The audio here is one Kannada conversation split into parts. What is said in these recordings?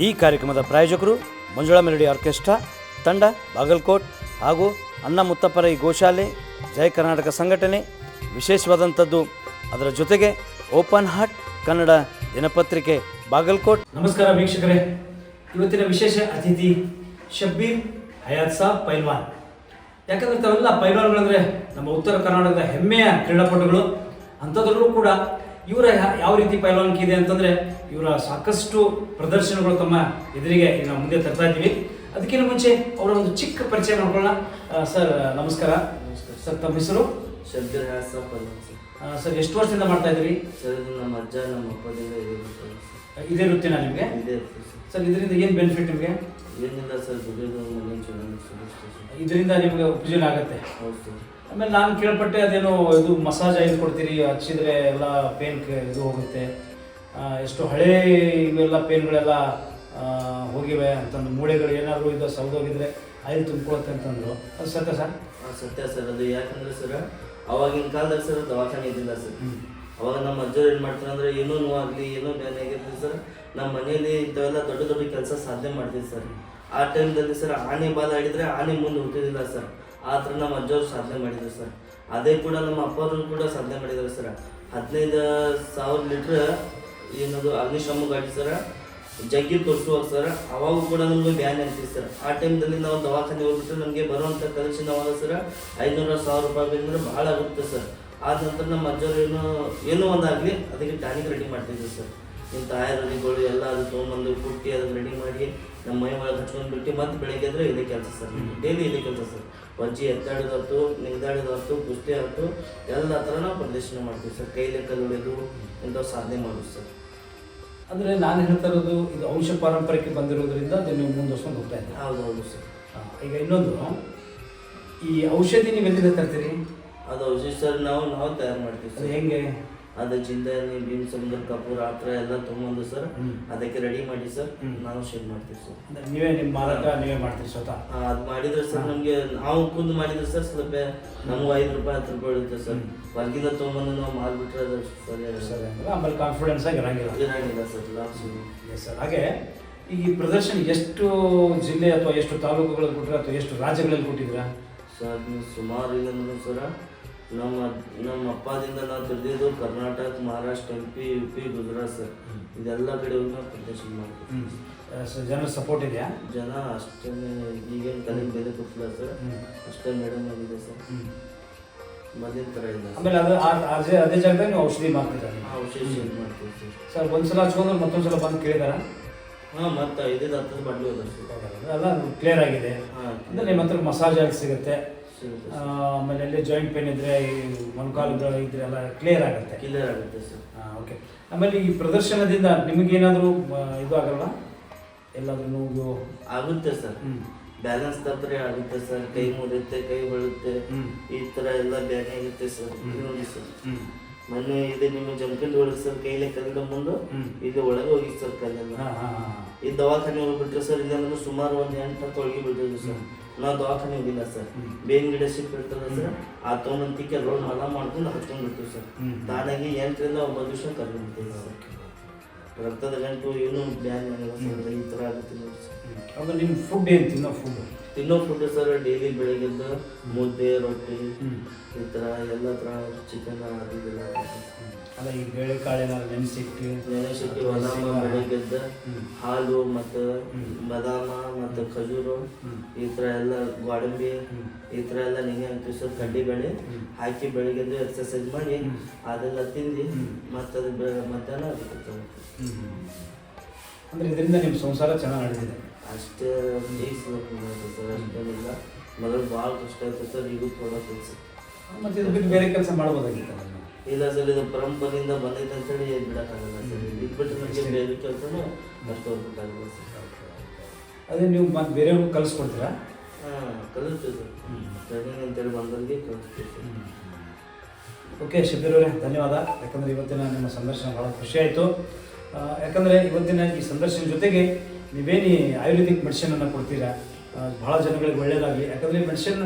ಈ ಕಾರ್ಯಕ್ರಮದ ಪ್ರಾಯೋಜಕರು ಮಂಜುಳಾ ಮೆಲೋಡಿ ಆರ್ಕೆಸ್ಟ್ರಾ ತಂಡ ಬಾಗಲಕೋಟ್ ಹಾಗೂ ಅಣ್ಣ ಮುತ್ತಪ್ಪರೈ ಗೋಶಾಲೆ ಜಯ ಕರ್ನಾಟಕ ಸಂಘಟನೆ. ವಿಶೇಷವಾದಂಥದ್ದು ಅದರ ಜೊತೆಗೆ ಓಪನ್ ಹಾರ್ಟ್ ಕನ್ನಡ ದಿನಪತ್ರಿಕೆ ಬಾಗಲಕೋಟ್. ನಮಸ್ಕಾರ ವೀಕ್ಷಕರೇ, ಇವತ್ತಿನ ವಿಶೇಷ ಅತಿಥಿ ಶಬ್ಬೀರ್ ಹಯಾತ್ ಸಾಬ್ ಪೈಲ್ವಾನ್. ಯಾಕಂದರೆ ತಾವೆಲ್ಲ ಪೈಲ್ವಾನ್ಗಳಂದರೆ ನಮ್ಮ ಉತ್ತರ ಕರ್ನಾಟಕದ ಹೆಮ್ಮೆಯ ಕ್ರೀಡಾಪಟುಗಳು. ಅಂಥದ್ರಲ್ಲೂ ಕೂಡ ಇವರ ಯಾವ ರೀತಿ ಪೈಲ್ವಾನಿಕೆ ಇದೆ ಅಂತಂದರೆ ಇವರ ಸಾಕಷ್ಟು ಪ್ರದರ್ಶನಗಳು ತಮ್ಮ ಎದುರಿಗೆ ನಾವು ಮುಂದೆ ತರ್ತಾ ಇದ್ದೀವಿ. ಅದಕ್ಕಿಂತ ಮುಂಚೆ ಅವರ ಒಂದು ಚಿಕ್ಕ ಪರಿಚಯ ಮಾಡ್ಕೊಳ್ಳೋಣ. ಸರ್ ನಮಸ್ಕಾರ. ಸರ್ ತಮ್ಮ ಹೆಸರು? ಶಬ್ಬೀರ್ ಹಯಾತ್ ಸಾಬ್ ಪೈಲ್ವಾನ್. ಸರ್ ಎಷ್ಟು ವರ್ಷದಿಂದ ಮಾಡ್ತಾ ಇದ್ದೀರಿ? ಸರ್ ಇದು ನಮ್ಮ ಅಜ್ಜ ನಮ್ಮ ಅಪ್ಪದಿಂದ ಇದೇ ವೃತ್ತಿನ ನಿಮಗೆ? ಇದೆ ಸರ್. ಇದರಿಂದ ಏನು ಬೆನಿಫಿಟ್ ನಿಮಗೆ? ಏನಿಲ್ಲ ಸರ್, ದುಡಿಯೋದು ಮನೆ ಚೆನ್ನಾಗಿ. ಇದರಿಂದ ನಿಮಗೆ ಉಪಯೋಗ ಆಗುತ್ತೆ. ಹೌದು ಸರ್. ಆಮೇಲೆ ನಾನು ಕೇಳ್ಪಟ್ಟೆ ಅದೇನೋ ಇದು ಮಸಾಜ್ ಐದು ಕೊಡ್ತೀರಿ, ಹಚ್ಚಿದ್ರೆ ಎಲ್ಲ ಪೇನ್ ಇದು ಹೋಗುತ್ತೆ, ಎಷ್ಟು ಹಳೇ ಇವೆಲ್ಲ ಪೇನ್ಗಳೆಲ್ಲ ಹೋಗಿವೆ ಅಂತಂದು, ಮೂಳೆಗಳು ಏನಾದರೂ ಇದು ಸೌದೋಗಿದ್ರೆ ಐದು ತುಂಬ್ಕೊಳುತ್ತೆ ಅಂತಂದರು. ಅದು ಸತ್ಯ ಸರ್? ಸತ್ಯ ಸರ್. ಅದು ಯಾಕಂದ್ರೆ ಸರ್ ಅವಾಗಿನ ಕಾಲದಾಗ ಸರ್ ದವಾಖಾನೆ ಇದ್ದಿಲ್ಲ ಸರ್. ಅವಾಗ ನಮ್ಮ ಅಜ್ಜರು ಏನು ಮಾಡ್ತಾರೆ ಅಂದರೆ ಏನೋ ನೋವಾಗಲಿ ಏನೋ ಬ್ಯಾನ್ ಆಗಿರ್ತದೆ ಸರ್, ನಮ್ಮ ಮನೆಯಲ್ಲಿ ಇಂಥವೆಲ್ಲ ದೊಡ್ಡ ದೊಡ್ಡ ಕೆಲಸ ಸಾಧನೆ ಮಾಡ್ತೀವಿ ಸರ್. ಆ ಟೈಮ್ದಲ್ಲಿ ಸರ್ ಆನೆ ಬಾಲ ಆಡಿದರೆ ಆನೆ ಮುಂದೆ ಹುಟ್ಟಿದಿಲ್ಲ ಸರ್. ಆ ಥರ ನಮ್ಮ ಅಜ್ಜವ್ರು ಸಾಧನೆ ಮಾಡಿದ್ರು ಸರ್. ಅದೇ ಕೂಡ ನಮ್ಮ ಅಪ್ಪರು ಕೂಡ ಸಾಧನೆ ಮಾಡಿದ್ದಾರೆ ಸರ್. 15,000 ಲೀಟ್ರ್ ಏನದು ಅಗ್ನಿಶಾಮ ಗಾಡಿ ಸರ್ ಜಗ್ಗಿ ತೋರಿಸುವಾಗ ಸರ್, ಅವಾಗ ಕೂಡ ನಮಗೆ ಬ್ಯಾನ್ ಅಂತೀವಿ ಸರ್. ಆ ಟೈಮ್ದಲ್ಲಿ ನಾವು ದವಾಖಾನೆ ಹೋಗ್ಬಿಟ್ರೆ ನಮಗೆ ಬರುವಂಥ ಕಲೆಕ್ಷನ್ ಅವಾಗ ಸರ್ 500-1,000 ರೂಪಾಯಿ ಬೇಕಂದ್ರೆ ಭಾಳ ಆಗುತ್ತೆ ಸರ್. ಆದ ನಂತರ ನಮ್ಮ ಅಜ್ಜವ್ರು ಏನೋ ಒಂದಾಗಲಿ ಅದಕ್ಕೆ ಟಾನಿಕ್ ರೆಡಿ ಮಾಡ್ತಿದ್ವಿ ಸರ್. ಇಂಥ ಆಯುರ್ವೇದಿಗಳು ಎಲ್ಲ ಅದು ತೊಗೊಂಬಂದು ಕುಟ್ಟಿ ಅದನ್ನು ರೆಡಿ ಮಾಡಿ ನಮ್ಮ ಮೈ ಒಳಗೆ ಹಚ್ಕೊಂಡು ಬಿಟ್ಟು ಮತ್ತೆ ಬೆಳಗ್ಗೆ ಅಂದರೆ ಇದೇ ಕೆಲಸ ಸರ್. ಡೈಲಿ ಇದೇ ಕೆಲಸ ಸರ್. ವಜ್ಜಿ ಎತ್ತಾಡೋದಾಯ್ತು, ನಿಂದಾಡೋದಾಯ್ತು, ಕುಸ್ತಿ ಆಯ್ತು, ಎಲ್ಲ ಥರ ನಾವು ಪ್ರದರ್ಶನ ಮಾಡ್ತೀವಿ ಸರ್. ಕೈಲಿ ಕಲ್ಲು ಹೊಡೆದು ಇಂಥವು ಸಾಧನೆ ಮಾಡೋದು ಸರ್. ಅಂದರೆ ನಾನು ಹೇಳ್ತಾ ಇರೋದು ಇದು ವಂಶ ಪಾರಂಪರ್ಯಕ್ಕೆ ಬಂದಿರೋದ್ರಿಂದ ಅದು ನೀವು ಮುಂದುವರ್ಸ್ಕೊಂಡು ಹೋಗ್ತಾ ಇದ್ದೀವಿ. ಹೌದು ಸರ್. ಈಗ ಇನ್ನೊಂದು, ಈ ಔಷಧಿ ನೀವು ಎಲ್ಲಿಂದ ತರ್ತೀರಿ? ಅದು ಔಷಧಿ ಸರ್ ನಾವು ತಯಾರು ಮಾಡ್ತೀವಿ ಅದು ಸರ್. ಹೆಂಗೆ? ಅದು ಜಿಂದಾನಿ, ಭೀಮ್ ಸಮುದ್ರ, ಕಪೂರ್ ಆ ಥರ ಎಲ್ಲ ತೊಗೊಂಡು ಸರ್ ಅದಕ್ಕೆ ರೆಡಿ ಮಾಡಿ ಸರ್ ನಾವು ಶೇರ್ ಮಾಡ್ತೀವಿ ಸರ್. ನೀವೇ ನಿಮ್ಮ ಮಾರಾಟ ನೀವೇ ಮಾಡ್ತೀರಿ ಸ್ವತಃ? ಅದು ಮಾಡಿದ್ರೆ ಸರ್ ನಮಗೆ ನಾವು ಖುದ್ದು ಮಾಡಿದ್ರೆ ಸರ್ ಸ್ವಲ್ಪ ನಮ್ಗೆ 5 ರೂಪಾಯಿ 10 ರೂಪಾಯಿ ಇರುತ್ತೆ ಸರ್. ಹೊರಗಿಂದ ತೊಗೊಂಬಂದು ನಾವು ಮಾರ್ಬಿಟ್ರೆ ಅದು ಸರಿ ಅಂದ್ರೆ ಆಮೇಲೆ ಕಾನ್ಫಿಡೆನ್ಸ್ ಆಗಿ ಇರಂಗಿಲ್ಲ ಸರ್. Loss sir. ಹಾಗೆ ಈ ಪ್ರದರ್ಶನ ಎಷ್ಟು ಜಿಲ್ಲೆ ಅಥವಾ ಎಷ್ಟು ತಾಲೂಕುಗಳಲ್ಲಿ ಕೊಟ್ಟಿರ ಅಥವಾ ಎಷ್ಟು ರಾಜ್ಯಗಳಲ್ಲಿ ಕೊಟ್ಟಿದ್ದೀರಾ ಸರ್? ಸುಮಾರು ಇಲ್ಲ ಸರ್. ನಮ್ಮ ಅಪ್ಪದಿಂದ ನಾವು ತಿಳಿದಿದ್ದು Karnataka, Maharashtra, MP, UP, Gujarat sir. ಇದೆಲ್ಲ ಕಡೆ ನಾವು ಪ್ರದರ್ಶನ ಮಾಡ್ತೀವಿ. ಜನರ ಸಪೋರ್ಟ್ ಇದೆಯಾ? ಜನ ಅಷ್ಟೇ ಈಗೇನು ಕಲಿಗೆ ಬೆಲೆ ಕೊಟ್ಟಿಲ್ಲ ಸರ್. ಅಷ್ಟೇ ಮೇಡಮ್ ಆಗಿದೆ ಸರ್. ಮೊದಲಿನ ಥರ ಇಲ್ಲ. ಆಮೇಲೆ ಅದೇ ಜಾಗದಾಗ ನೀವು ಔಷಧಿ ಮಾಡ್ತೀರಾ? ಔಷಧಿ ಶೇರ್ ಮಾಡ್ತೀವಿ ಸರ್. ಸರ್ ಒಂದ್ಸಲ ಹಚ್ಕೊಂಡ್ರೆ ಮತ್ತೊಂದ್ಸಲ ಬಂದು ಕೇಳಿದಾರ? ಮತ್ತು 5-10 ಬಾಟ್ಲಿ ಹೋದ ಸರ್. ಎಲ್ಲ ಕ್ಲಿಯರ್ ಆಗಿದೆ ಅಂದರೆ ನಿಮ್ಮ ಹತ್ರ ಮಸಾಜ್ ಆಗಿ ಸಿಗುತ್ತೆ. ಆಮೇಲೆ ಎಲ್ಲಿ ಜಾಯಿಂಟ್ ಪೇನ್ ಇದ್ದರೆ, ಮೊಣಕಾಲು ಇದ್ರೆ ಎಲ್ಲ ಕ್ಲಿಯರ್ ಆಗುತ್ತೆ ಸರ್. ಓಕೆ. ಆಮೇಲೆ ಈ ಪ್ರದರ್ಶನದಿಂದ ನಿಮಗೇನಾದರೂ ಇದು ಆಗಲ್ವಾ? ಎಲ್ಲಾದ್ರೂ ನೋವು ಆಗುತ್ತೆ ಸರ್. ಬ್ಯಾಲೆನ್ಸ್ ತಪ್ಪರೆ ಆಗುತ್ತೆ ಸರ್. ಕೈ ಮುರಿಯುತ್ತೆ, ಕೈ ಬೀಳುತ್ತೆ, ಈ ಥರ ಎಲ್ಲ ಬ್ಯಾನ್ ಆಗುತ್ತೆ ಸರ್. ನೋಡಿ ಸರ್, ಮೊನ್ನೆ ಇದೆ ನಿಮ್ಮ ಜಮಖಂಡಿ ಒಳಗೆ ಸರ್ ಕೈಲೇ ಕಲ್ಲಿನ ಮುಂದೆ ಇಲ್ಲಿ ಒಳಗೆ ಹೋಗಿ ಸರ್ ಕಲ್ಲೆಲ್ಲ. ಈ ದವಾಖಾನೆ ಹೋಗ್ಬಿಟ್ರೆ ಸರ್ ಇಲ್ಲಾಂದ್ರೆ ಸುಮಾರು 8-10 ಒಳಗೆ ಬಿಟ್ಟಿದ್ವಿ ಸರ್. ನಾವು ದವಾಖಾನೆ ಹೋಗಿಲ್ಲ ಸರ್. ಬೇವಿನ ಗಿಡ ಸಿಕ್ಕಿರ್ತದೆ ಸರ್, ಆ ತೊಗೊಂಬಂತಿಕೆ ರೋಡ್ ಮಲ ಮಾಡ್ಕೊಂಡು ಹಚ್ಕೊಂಡ್ಬಿಡ್ತೀವಿ ಸರ್. ತಾನಾಗಿ 8ರಿಂದ 9 ದಿವಸ ಕರ್ಕೊಂಡ್ಬಿಡ್ತೀವಿ ಸರ್. ರಕ್ತದ ಗಂಟು ಏನು ಬ್ಯಾನ್ ಆಗಿಲ್ಲ ಸರ್. ಈ ಥರ ಆಗುತ್ತೆ ನೋಡಿ ಸರ್. ಆಮೇಲೆ ನಿಮ್ಮ ಫುಡ್ ಏನು ತಿನ್ನೋ ಫುಡ್ ಸರ್ ಡೈಲಿ ಬೆಳಗ್ಗೆದ್ದು ಮುದ್ದೆ, ರೊಟ್ಟಿ, ಈ ಥರ ಎಲ್ಲ ಥರ ಚಿಕನ್ ಅದೆಲ್ಲ. ಅಲ್ಲ ಈ ಬೇಳೆಕಾಳೆಲ್ಲ ನೆನೆಸಿಟ್ಟು ಬಾದಾಮ ಬೆಳಗ್ಗೆದ್ದು ಹಾಲು ಮತ್ತು ಬಾದಾಮ ಮತ್ತು ಖಜೂರು ಈ ಥರ ಎಲ್ಲ ಗೋಡಂಬಿ ಈ ಥರ ಎಲ್ಲ ನೆನೆ ಹಾಕ್ತೀವಿ ಸರ್. ಕಡ್ಡಿಬೇಳೆ ಹಾಕಿ ಬೆಳಗ್ಗೆದ್ದು ಎಕ್ಸರ್ಸೈಸ್ ಮಾಡಿ ಅದೆಲ್ಲ ತಿಂದು ಮತ್ತು ಅದು ಮಧ್ಯಾಹ್ನ ಅದಕ್ಕೆ ಅಂದರೆ ಇದರಿಂದ ನಿಮ್ಮ ಸಂಸಾರ ಚೆನ್ನಾಗಿ ನಡೆದಿದೆ? ಅಷ್ಟೇ ಈಗ ಸರ್, ಅಷ್ಟೇನಿಲ್ಲ. ಮೊದಲು ಭಾಳ ಕಷ್ಟ ಆಯ್ತು ಸರ್. ಈಗ ಥೋಡಾ ಕೆಲಸ ಮತ್ತು ಇದು ಬಿಟ್ಟು ಬೇರೆ ಕೆಲಸ ಮಾಡ್ಬೋದಾಗಿತ್ತು? ಇಲ್ಲ ಸರ್, ಇದು ಪರಂಪರೆಯಿಂದ ಬಂದೈತೆ ಅಂತೇಳಿ ಬಿಡೋಕ್ಕಾಗಲ್ಲ ಸರ್. ಇದು ಬಿಟ್ಟು ನಮಗೆ ಬೇರೆ ಕೆಲಸನೂ ಅಷ್ಟು ಹೋಗ್ಬೇಕಾಗಲ್ಲ ಸರ್. ಅದೇ ನೀವು ಮತ್ತೆ ಬೇರೆಯವ್ರಿಗೆ ಕಲಿಸ್ಕೊಡ್ತೀರಾ? ಕಲಿಸ್ತೀವಿ ಸರ್. ಟ್ರೈನಿಂಗ್ ಅಂತೇಳಿ ಬಂದವರಿಗೆ ಕಲಿಸ್ತೀವಿ ಸರ್. ಓಕೆ ಶಬ್ಬೀರ್ ಅವರೇ, ಧನ್ಯವಾದ. ಯಾಕಂದರೆ ಇವತ್ತಿನ ನಿಮ್ಮ ಸಂದರ್ಶನ ಭಾಳ ಖುಷಿ ಆಯಿತು. ಯಾಕಂದರೆ ಇವತ್ತಿನ ಈ ಸಂದರ್ಶನ ಜೊತೆಗೆ ನೀವೇನು ಆಯುರ್ವೇದಿಕ್ ಮೆಡಿಸಿನನ್ನು ಕೊಡ್ತೀರಾ, ಭಾಳ ಜನಗಳಿಗೆ ಒಳ್ಳೆಯದಾಗಲಿ. ಯಾಕಂದರೆ ಮೆಡಿಸಿನ್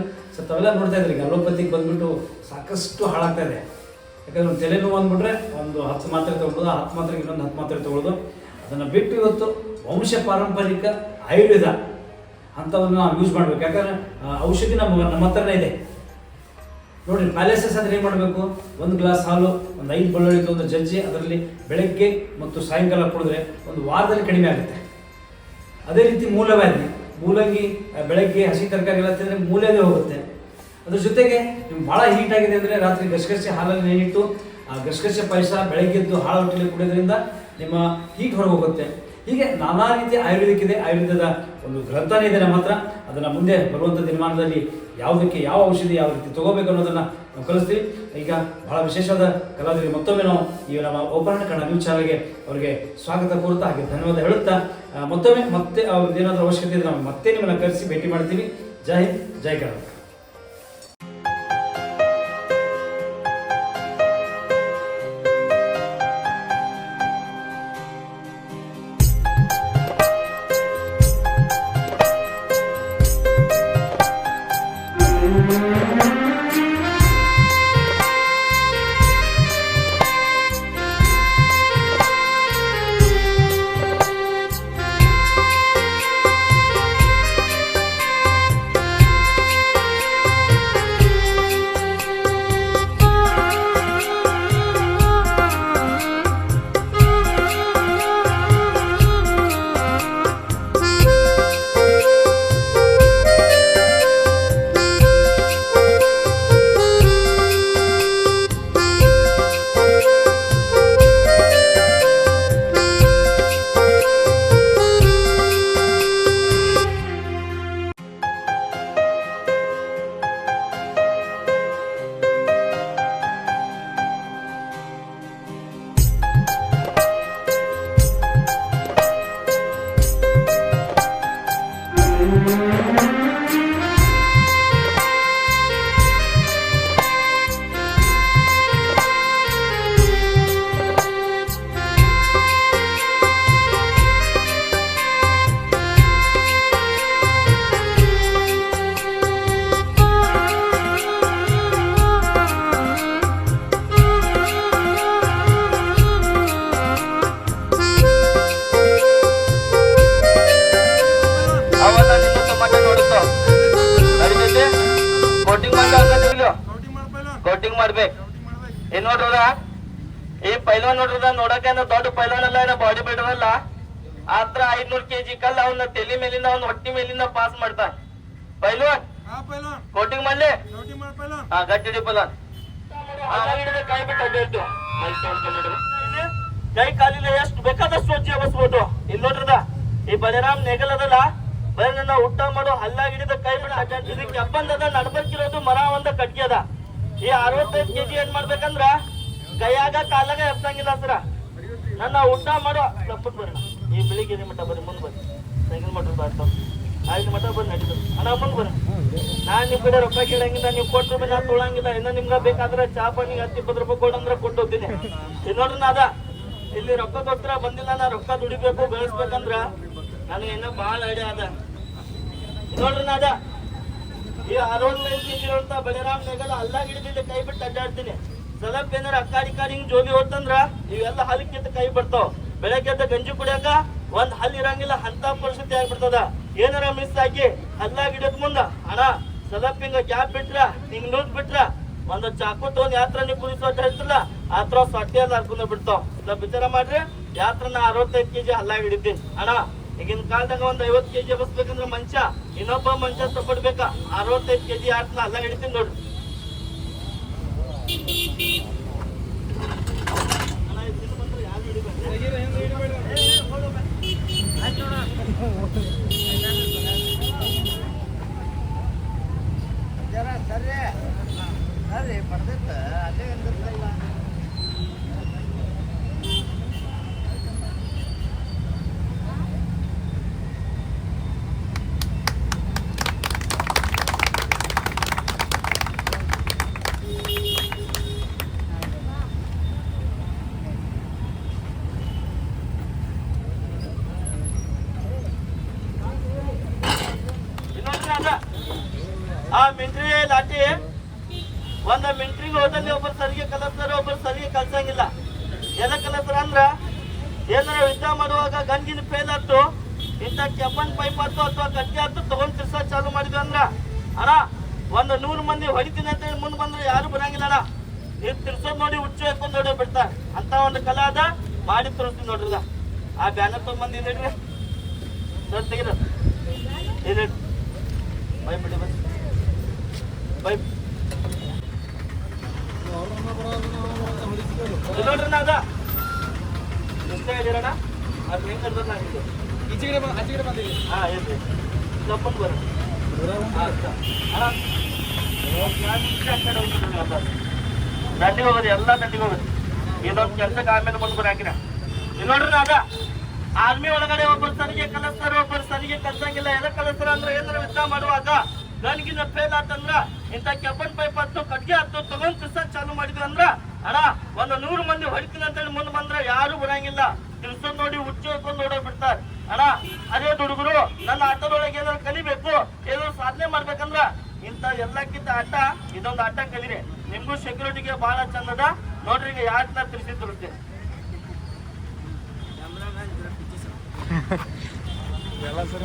ತಾವೆಲ್ಲ ನೋಡ್ತಾ ಇದ್ರಿ, ಈಗ ಅಲೋಪತಿಗೆ ಬಂದುಬಿಟ್ಟು ಸಾಕಷ್ಟು ಹಾಳಾಗ್ತಾ ಇದೆ. ಯಾಕಂದರೆ ಒಂದು ತಲೆನೋವು ಅಂದ್ಬಿಟ್ರೆ ಒಂದು 10 ಮಾತ್ರೆ ತೊಗೊಳ್ಳೋದು, ಆ 10 ಮಾತ್ರೆಗೆ ಇನ್ನೊಂದು 10 ಮಾತ್ರೆ ತೊಗೊಳ್ಳೋದು. ಅದನ್ನು ಬಿಟ್ಟು ಇವತ್ತು ವಂಶ ಪಾರಂಪರಿಕ ಆಯುರ್ವೇದ ಅಂಥವನ್ನು ನಾವು ಯೂಸ್ ಮಾಡಬೇಕು. ಯಾಕಂದರೆ ಔಷಧಿ ನಮ್ಮ ಹತ್ರನೇ ಇದೆ ನೋಡಿರಿ. ಪ್ಯಾಲೇಸಸ್ ಅಂದರೆ ಏನು ಮಾಡಬೇಕು, ಒಂದು ಗ್ಲಾಸ್ ಹಾಲು, ಒಂದು 5 ಬೆಳ್ಳುಳ್ಳಿ ಒಂದು ಜಜ್ಜಿ ಅದರಲ್ಲಿ ಬೆಳಗ್ಗೆ ಮತ್ತು ಸಾಯಂಕಾಲ ಕುಡಿದ್ರೆ ಒಂದು ವಾರದಲ್ಲಿ ಕಡಿಮೆ ಆಗುತ್ತೆ. ಅದೇ ರೀತಿ ಮೂಲವ್ಯಾಧಿ, ಮೂಲಂಗಿ ಬೆಳಗ್ಗೆ ಹಸಿ ತರಕಾರಿ ಎಲ್ಲ ತಿಂದರೆ ಮೂಲವ್ಯಾಧಿ ಹೋಗುತ್ತೆ. ಅದ್ರ ಜೊತೆಗೆ ನಿಮ್ಗೆ ಭಾಳ ಹೀಟ್ ಆಗಿದೆ ಅಂದರೆ ರಾತ್ರಿ ಗಸಗಸೆ ಹಾಲಲ್ಲಿ ನೆನಿಟ್ಟು ಆ ಗಸಗಸೆ ಪಾಯಸ ಬೆಳಗ್ಗೆದ್ದು ಹಾಳು ಹೊಟ್ಟೆಲಿ ಕುಡಿಯೋದ್ರಿಂದ ನಿಮ್ಮ ಹೀಟ್ ಹೊರಗೆ ಹೋಗುತ್ತೆ. ಹೀಗೆ ನಾನಾ ರೀತಿಯ ಆಯುರ್ವೇದಿಕ್ ಇದೆ. ಆಯುರ್ವೇದದ ಒಂದು ಗ್ರಂಥನೇ ಇದೆ ನಮ್ಮ ಹತ್ರ. ಅದನ್ನು ಮುಂದೆ ಬರುವಂಥ ದಿನಮಾನದಲ್ಲಿ ಯಾವುದಕ್ಕೆ ಯಾವ ಔಷಧಿ ಯಾವ ರೀತಿ ತಗೋಬೇಕು ಅನ್ನೋದನ್ನು ನಾವು ಕಲಿಸ್ತೀವಿ. ಈಗ ಬಹಳ ವಿಶೇಷವಾದ ಕಲಾವಿದರಿಗೆ ಮತ್ತೊಮ್ಮೆ ನಾವು ಈ ನಮ್ಮ ಓಪನ್ ಕನ್ನಡ ನ್ಯೂಸ್ ಚಾನಲ್ಗೆ ಅವರಿಗೆ ಸ್ವಾಗತ ಕೋರುತ್ತಾ ಹಾಗೆ ಧನ್ಯವಾದ ಹೇಳುತ್ತಾ ಮತ್ತೊಮ್ಮೆ ಮತ್ತೆ ಅವ್ರದ್ದು ಏನಾದರೂ ಅವಶ್ಯಕತೆ ಇದ್ದರೆ ನಾವು ಮತ್ತೆ ನಿಮ್ಮನ್ನು ಕರೆಸಿ ಭೇಟಿ ಮಾಡ್ತೀವಿ. ಜೈ ಹಿಂದ್, ಜೈ ಕರ್ನಾಟಕ. ಕೋಟಿಂಗ್ ಮಾಡ್ಬೇಕು. ಏನ್ ನೋಡ್ರದ ಈ ಪೈಲ್ವಾನ್ ನೋಡ್ರದ ನೋಡಕ ದೊಡ್ಡ ಪೈಲ್ವಾನ್ ಅಲ್ಲ, ಏನ ಬಾಡಿ ಬಿಲ್ಡರ್ ಅಲ್ಲ. ಆತ್ರ 500 kg ಕಲ್ಲ ಅವನ ತಲೆ ಮೇಲಿಂದ ಅವ್ನ ಹೊಟ್ಟಿ ಮೇಲಿಂದ ಪಾಸ್ ಮಾಡ್ತಾನ. ಪೈಲ್ವಾನ್ ಕೋಟಿಂಗ್ ಮಾಡ್ಲಿ, ಹಾ ಗಟ್ಟಿ ಪೈಲ್ವಾನ್. ಕೈ ಬಿಟ್ಟು ಅಡ್ಡಾಡ್ತು, ಕೈ ಕಾಲಿನ ಎಷ್ಟು ಬೇಕಾದಷ್ಟು ಸ್ವಚ್ಛ ಬಸ್ಬೋದು. ಇಲ್ಲಿ ನೋಡ್ರದ ಈ ಬಲರಾಮ್ ನೆಗಲ್ ಅದಲ್ಲ, ಬರೀ ನನ್ನ ಊಟ ಮಾಡೋ ಹಲ್ಲಾಗಿಡಿದ ಕೈ ಬಿಟ್ಟು ಅಡ್ಡಾಡ್ತಿದ್ ಕೆಬ್ಬಂದದ ನಡ್ಬೇಕಿರೋದು ಮರ ಒಂದ ಕಟ್ಗೆ ಅದ. ಈ 65 kg ಏನ್ ಮಾಡ್ಬೇಕಂದ್ರ ಕೈಯಾಗ ಕಾಲಾಗ ಎಪ್ಸಂಗಿಲ್ಲ ಸರ. ನನ್ನ ಊಟ ಮಾಡೋ ತಪ್ಪತ್ ಬರೋಣ. ಈ ಬೆಳಿಗ್ಗೆ ಮಟ್ಟ ಬರ್ರಿ, ಮುಂದ್ ಬರ್ರಿ, ಸೈಕಲ್ ಮಟ್ಟ ಬರ್ತಾವ 5 ಮಟ್ಟ ಬಂದು ನಡೀತದ. ಅಣ್ಣ ಮುಂದ್ ಬರ್ರಿ, ನಾನ್ ನಿಮ್ ಕಡೆ ರೊಕ್ಕ ಕೇಳಂಗಿಲ್ಲ, ನೀವು ಕೊಟ್ರು ನಾ ತೊಳಂಗಿಲ್ಲ. ಇನ್ನ ನಿಮ್ಗ ಬೇಕಾದ್ರೆ ಚಾ ಪಾನಿಗೆ 10-20 ರೂಪಾಯಿ ಕೊಡಂದ್ರ ಕೊಟ್ಟು ಹೋಗ್ತೀನಿ. ಇದು ನೋಡ್ರಿ ನಾ ಅದ ಇಲ್ಲಿ ರೊಕ್ಕ ಕೊಟ್ರ ಬಂದಿಲ್ಲ, ನಾ ರೊಕ್ಕ ದುಡಿಬೇಕು ಬೆಳೆಸ್ಬೇಕಂದ್ರ ನನಗೆ ಏನೋ ಬಾಳ ಐಡಿಯಾ ಅದ. ನೋಡ್ರಿ ನಾ ಅದ ಈ 65 kg ಅಂತ ಬಲರಾಮ್ ನೆಗಲ ಹಲ್ಲ ಗಿಡದಿಂದ ಕೈ ಬಿಟ್ಟು ಅಡ್ಡಾಡ್ತೀನಿ. ಸ್ವಲ್ಪ ಏನಾರ ಅಕ್ಕಾಡಿ ಹಿಂಗ್ ಜೋಲಿ ಹೋತಂದ್ರ ಇವೆಲ್ಲ ಹಲ್ಕಿಂತ ಕೈ ಬಿಡ್ತಾವ. ಬೆಳಗ್ಗೆ ಗಂಜಿ ಕುಡಿಯಾಕ ಒಂದ್ ಹಲ್ ಇರಂಗಿಲ್ಲ, ಅಂತ ಪರಿಸ್ಥಿತಿ ಆಗ್ಬಿಡ್ತದ. ಏನಾರ ಮಿಸ್ ಆಗಿ ಹಲ್ಲ ಗಿಡದ ಮುಂದ ಅಣ್ಣ ಸ್ವಲ್ಪ ಹಿಂಗ ಗ್ಯಾಪ್ ಬಿಟ್ರ, ಹಿಂಗ್ ನೂದ್ ಬಿಟ್ರ ಒಂದ್ ಚಾಕು ತಗೊಂಡ್ ಯಾತ್ರ ನೀವು ಕುದಿ ಸೊಟ್ಟ ಹೇಳ್ತಿಲ್ಲ, ಆತ್ರ ಸೊಟ್ಟೆ ಎಲ್ಲ ಹರ್ಕೊಂಡ್ ಬಿಡ್ತಾವ. ಸ್ವಲ್ಪ ವಿಚಾರ ಮಾಡ್ರಿ, ಯಾತ್ರ ನಾ 65 kg ಹಲ್ಲ ಹಿಡಿತೀನಿ ಅಣ್ಣ. ಈಗಿನ ಕಾಲದಾಗ ಒಂದ್ 50 kg ಬಸ್ಬೇಕಂದ್ರ ಮನುಷ್ಯ ಇನ್ನೊಬ್ಬ ಮನುಷ್ಯ ತಗೊಡ್ಬೇಕ. 65 kg ಯಾತ್ರ ಹಲ್ಲ ಹಿಡಿತೀನಿ ನೋಡ್ರಿ. ಸರಿ ಪಡೆದಿತ್ತ ಅದೇ ಎಂದಿರ್ಲಿಲ್ಲ. ಆ ಮಿಂಟ್ರಿ ಲಾಟಿ ಒಂದ ಮಿಂಟ್ರಿಗೆ ಹೋದಲ್ಲಿ ಒಬ್ಬರು ಸರಿಗೆ ಕಲಿಸ್ತಾರ, ಒಬ್ಬರು ಸರಿಗೆ ಕಲ್ಸಂಗಿಲ್ಲ. ಎಲ್ಲ ಕಲಿಸ್ತಾರ ಅಂದ್ರ ಏನಾರ ಯುದ್ಧ ಮಾಡುವಾಗ ಗನ್ಗಿನ ಫೇಲ್ ಆಯ್ತು, ಇಂಥ ಕೆಬ್ಬನ್ ಪೈಪ್ ಆಯ್ತು ಅಥವಾ ಕಟ್ಗೆ ಆಯ್ತು ತಗೊಂಡ್ ತಿರ್ಸ ಚಾಲು ಮಾಡಿದ್ವಿ ಅಂದ್ರ ಅಣ್ಣ 100 ಮಂದಿ ಹೊಡಿತೀನಿ ಅಂತೇಳಿ ಮುಂದೆ ಬಂದ್ರೆ ಯಾರು ಬರಂಗಿಲ್ಲ ಅಣ್ಣ. ಇದು ತಿರ್ಸೋದ್ ನೋಡಿ ಹುಚ್ಚು ಹಾಕೊಂಡು ನೋಡೋ ಬಿಡ್ತಾರೆ ಅಂತ ಒಂದು ಕಲಾ ಅದ, ಮಾಡಿ ತೋರಿಸ್ತೀನಿ ನೋಡ್ರಿ. ಆ ಬ್ಯಾನರ್ ತೊಗೊಂಬಂದು ಇಲ್ಲಿಡ್ರಿ, ನೋಡಿ ತೆಗಿರ ಇಲ್ಲಿ ಬೈ ಬಿಡಿ ಬಸ್ ಬೈ ನೋಡ್ರಿ ನಾ ಅದ ಎಷ್ಟೇ ಹೇಳಿರಣ್ಣ ಅದು ಹೆಂಗೆ ಅರ್ಧ ನಾಗಿದ್ದು ಹಾಂ ಹೇಳ್ರಿ ತಪ್ಪಂದು ಬರ ದಂಡಿಗೆ ಹೋಗೋದು, ಎಲ್ಲ ದಂಡಿಗೆ ಹೋಗೋದು. ಇದೊಂದು ಕೆಲ್ಸಕ್ಕೆ ಆಮೇಲೆ ಮುಂದೆ ಬರಾಕಿನ ಇಲ್ಲಿ ನೋಡ್ರಿ ನಾ ಅದ ಆರ್ಮಿ ಒಳಗಡೆ ಒಬ್ಬರು ಸರಿಗೆ ಕಲಿಸ್ತಾರ, ಒಬ್ಬರು ಸರಿಗೆ ಕಲ್ಸಂಗಿಲ್ಲ. ಎದಕ್ಕೆ ಕಲಿಸ್ತಾರ ಅಂದ್ರೆ ಏನಾರ ಯುದ್ಧ ಮಾಡುವಾಗ ಗನ್ಗಿನ ಫೇಲ್ ಆತಂದ್ರ ಇಂಥ ಕೆಬ್ಬನ್ ಪೈಪ್ ಹತ್ತು ಕಟ್ಗೆ ಹತ್ತು ತಗೊಂಡ್ ತಿರ್ಸ ಚಾಲು ಮಾಡಿದ್ವಿ ಅಂದ್ರ ಅಣ್ಣ 100 ಮಂದಿ ಹೊಡಿತೀನಿ ಅಂತೇಳಿ ಮುಂದೆ ಬಂದ್ರೆ ಯಾರು ಬರಂಗಿಲ್ಲ. ತಿರ್ಸೋದ್ ನೋಡಿ ಹುಚ್ಚು ಹಾಕೊಂಡು ನೋಡೋ ಬಿಡ್ತಾರ ಅಣ್ಣ. ಅದೇ ಹುಡುಗರು ನನ್ನ ಆಟದೊಳಗೆ ಏನಾದ್ರು ಕಲಿಬೇಕು, ಏನಾದ್ರು ಸಾಧನೆ ಮಾಡ್ಬೇಕಂದ್ರ ಇಂಥ ಎಲ್ಲಕ್ಕಿಂತ ಆಟ ಇದೊಂದು ಆಟ ಕಲೀರಿ. ನಿಮ್ಗೂ ಸೆಕ್ಯೂರಿಟಿಗೆ ಬಹಳ ಚಂದದ ನೋಡ್ರಿ. ಈಗ ಯಾಕೆ ತಿರ್ಸಿ ತೋರಿಸ್ತೀನಿ ಎಲ್ಲ ಸರ್